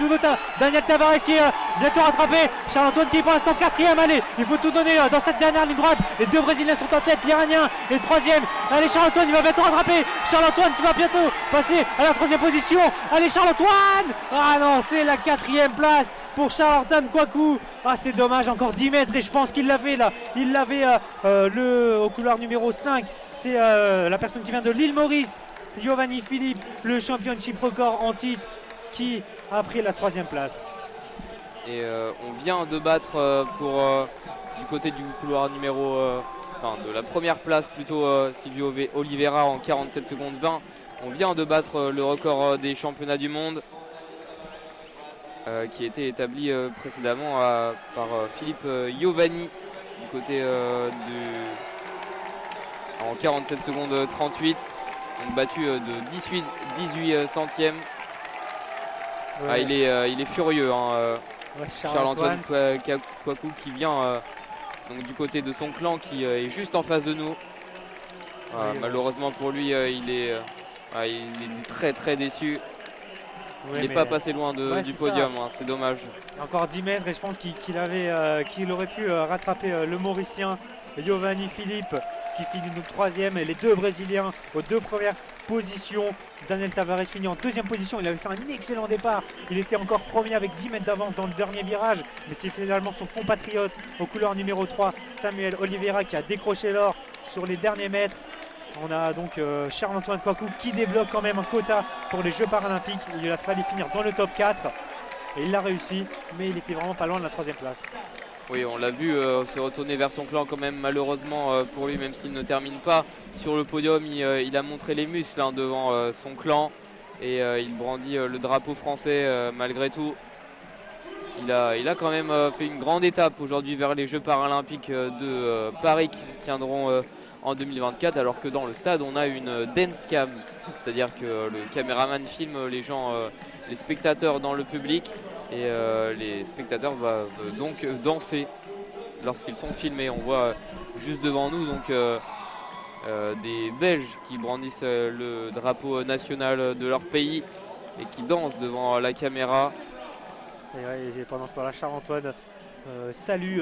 Daniel Tavares qui est bientôt rattrapé. Charles-Antoine qui est pour l'instant 4e. Allez, il faut tout donner dans cette dernière ligne droite. Les deux Brésiliens sont en tête, l'Iranien est 3e. Allez, Charles-Antoine, il va bientôt rattraper. Charles-Antoine qui va bientôt passer à la 3e position. Allez, Charles-Antoine. Ah non, c'est la 4e place pour Charles-Antoine Kouakou. Ah, c'est dommage, encore 10 mètres et je pense qu'il l'avait là. Il l'avait au couloir numéro 5. C'est la personne qui vient de l'île Maurice, Giovanni Philippe, le championship record en titre, qui a pris la 3e place. Et on vient de battre du côté du couloir numéro de la première place plutôt Silvio Oliveira en 47 secondes 20. On vient de battre le record des championnats du monde qui a été établi précédemment par Philippe Giovanni du côté en 47 secondes 38. Donc battu de 18 centièmes. Ouais. Ah, il est furieux, hein, ouais, Charles-Antoine Kouakou qui vient donc du côté de son clan qui est juste en face de nous. Oui, malheureusement pour lui, il est très très déçu. Oui, il n'est pas passé loin du podium, hein, c'est dommage. Encore 10 mètres et je pense qu'il aurait pu rattraper le Mauricien Giovanni Philippe qui finit donc 3e et les deux Brésiliens aux 2 premières positions. Daniel Tavares finit en 2e position, il avait fait un excellent départ, il était encore premier avec 10 mètres d'avance dans le dernier virage, mais c'est finalement son compatriote au couloir numéro 3, Samuel Oliveira, qui a décroché l'or sur les derniers mètres. On a donc Charles-Antoine Kouakou qui débloque quand même un quota pour les Jeux paralympiques. Il a fallu finir dans le top 4 et il l'a réussi, mais il était vraiment pas loin de la 3e place. Oui, on l'a vu se retourner vers son clan quand même, malheureusement pour lui, même s'il ne termine pas sur le podium, il a montré les muscles hein, devant son clan et il brandit le drapeau français malgré tout. Il a quand même fait une grande étape aujourd'hui vers les Jeux paralympiques de Paris qui se tiendront en 2024, alors que dans le stade on a une dance cam, c'est-à-dire que le caméraman filme les gens, les spectateurs dans le public. Et les spectateurs vont donc danser lorsqu'ils sont filmés. On voit juste devant nous donc des Belges qui brandissent le drapeau national de leur pays et qui dansent devant la caméra. Et ouais, pendant ce temps-là, Charles-Antoine salue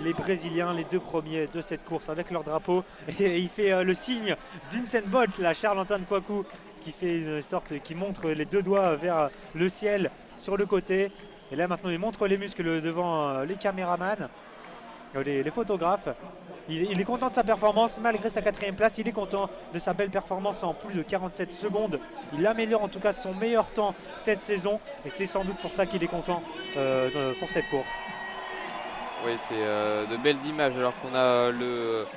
les Brésiliens, les 2 premiers de cette course avec leur drapeau. Et il fait le signe d'Usain Bolt, là, Charles-Antoine Kouakou, qui fait une sorte, qui montre les 2 doigts vers le ciel sur le côté. Et là maintenant il montre les muscles devant les caméramans, les photographes. Il est content de sa performance malgré sa 4e place. Il est content de sa belle performance en plus de 47 secondes. Il améliore en tout cas son meilleur temps cette saison. Et c'est sans doute pour ça qu'il est content pour cette course. Oui, c'est de belles images alors qu'on a le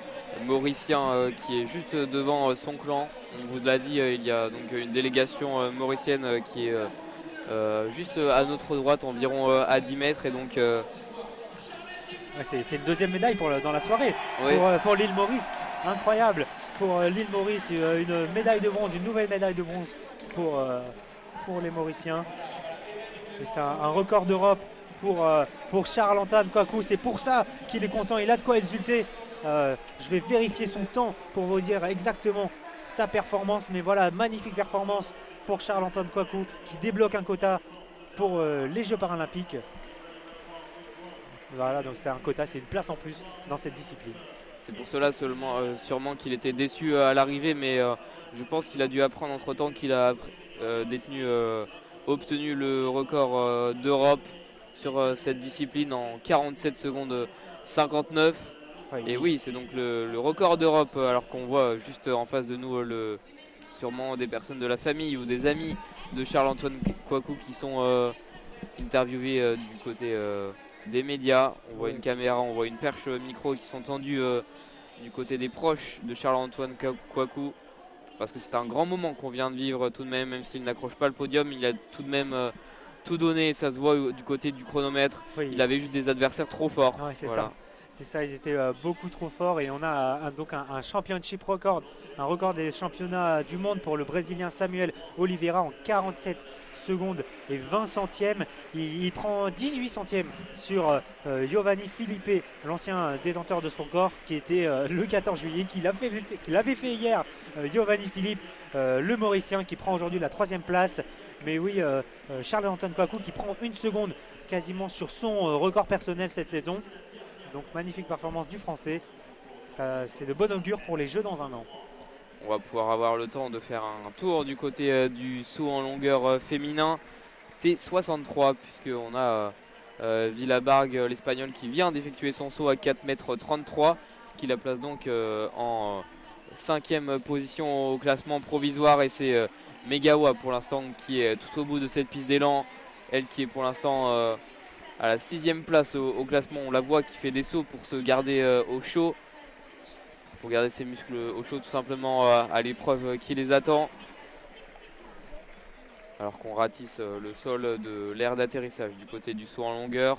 Mauricien qui est juste devant son clan. On vous l'a dit, il y a donc une délégation mauricienne qui est juste à notre droite, environ à 10 mètres. Et donc c'est une 2e médaille dans la soirée, oui. Pour l'île Maurice. Incroyable pour l'île Maurice, une médaille de bronze, une nouvelle médaille de bronze pour les Mauriciens. Et c'est un record d'Europe pour Charles-Antoine Kouakou. C'est pour ça qu'il est content, il a de quoi exulter. Je vais vérifier son temps pour vous dire exactement sa performance, mais voilà, magnifique performance pour Charles-Antoine Kouakou qui débloque un quota pour les Jeux paralympiques. Voilà, donc c'est un quota, c'est une place en plus dans cette discipline. C'est pour cela sûrement qu'il était déçu à l'arrivée, mais je pense qu'il a dû apprendre entre temps qu'il a obtenu le record d'Europe sur cette discipline en 47 secondes 59. Et oui, c'est donc le record d'Europe, alors qu'on voit juste en face de nous sûrement des personnes de la famille ou des amis de Charles-Antoine Kouakou qui sont interviewés du côté des médias. On voit une caméra, on voit une perche micro qui sont tendues du côté des proches de Charles-Antoine Kouakou, parce que c'est un grand moment qu'on vient de vivre tout de même s'il n'accroche pas le podium, il a tout de même tout donné, ça se voit du côté du chronomètre. Oui. Il avait juste des adversaires trop forts. Ouais, c'est voilà. ça. C'est ça, ils étaient beaucoup trop forts et on a donc un championship record, un record des championnats du monde pour le Brésilien Samuel Oliveira en 47 secondes et 20 centièmes. Il prend 18 centièmes sur Giovanni Filipe, l'ancien détenteur de ce record qui était le 14 juillet, qui l'avait fait hier, Giovanni Filipe, le Mauricien qui prend aujourd'hui la 3e place. Mais oui, Charles-Antoine Kouakou qui prend 1 seconde quasiment sur son record personnel cette saison. Donc magnifique performance du Français. C'est de bon augure pour les Jeux dans un an. On va pouvoir avoir le temps de faire un tour du côté du saut en longueur féminin T63, puisqu'on a Villabarg, l'Espagnol, qui vient d'effectuer son saut à 4,33 m, ce qui la place donc en 5e position au classement provisoire. Et c'est Megawa pour l'instant qui est tout au bout de cette piste d'élan, elle qui est pour l'instant à la 6e place au classement. On la voit qui fait des sauts pour se garder au chaud, pour garder ses muscles au chaud tout simplement à l'épreuve qui les attend. Alors qu'on ratisse le sol de l'aire d'atterrissage du côté du saut en longueur.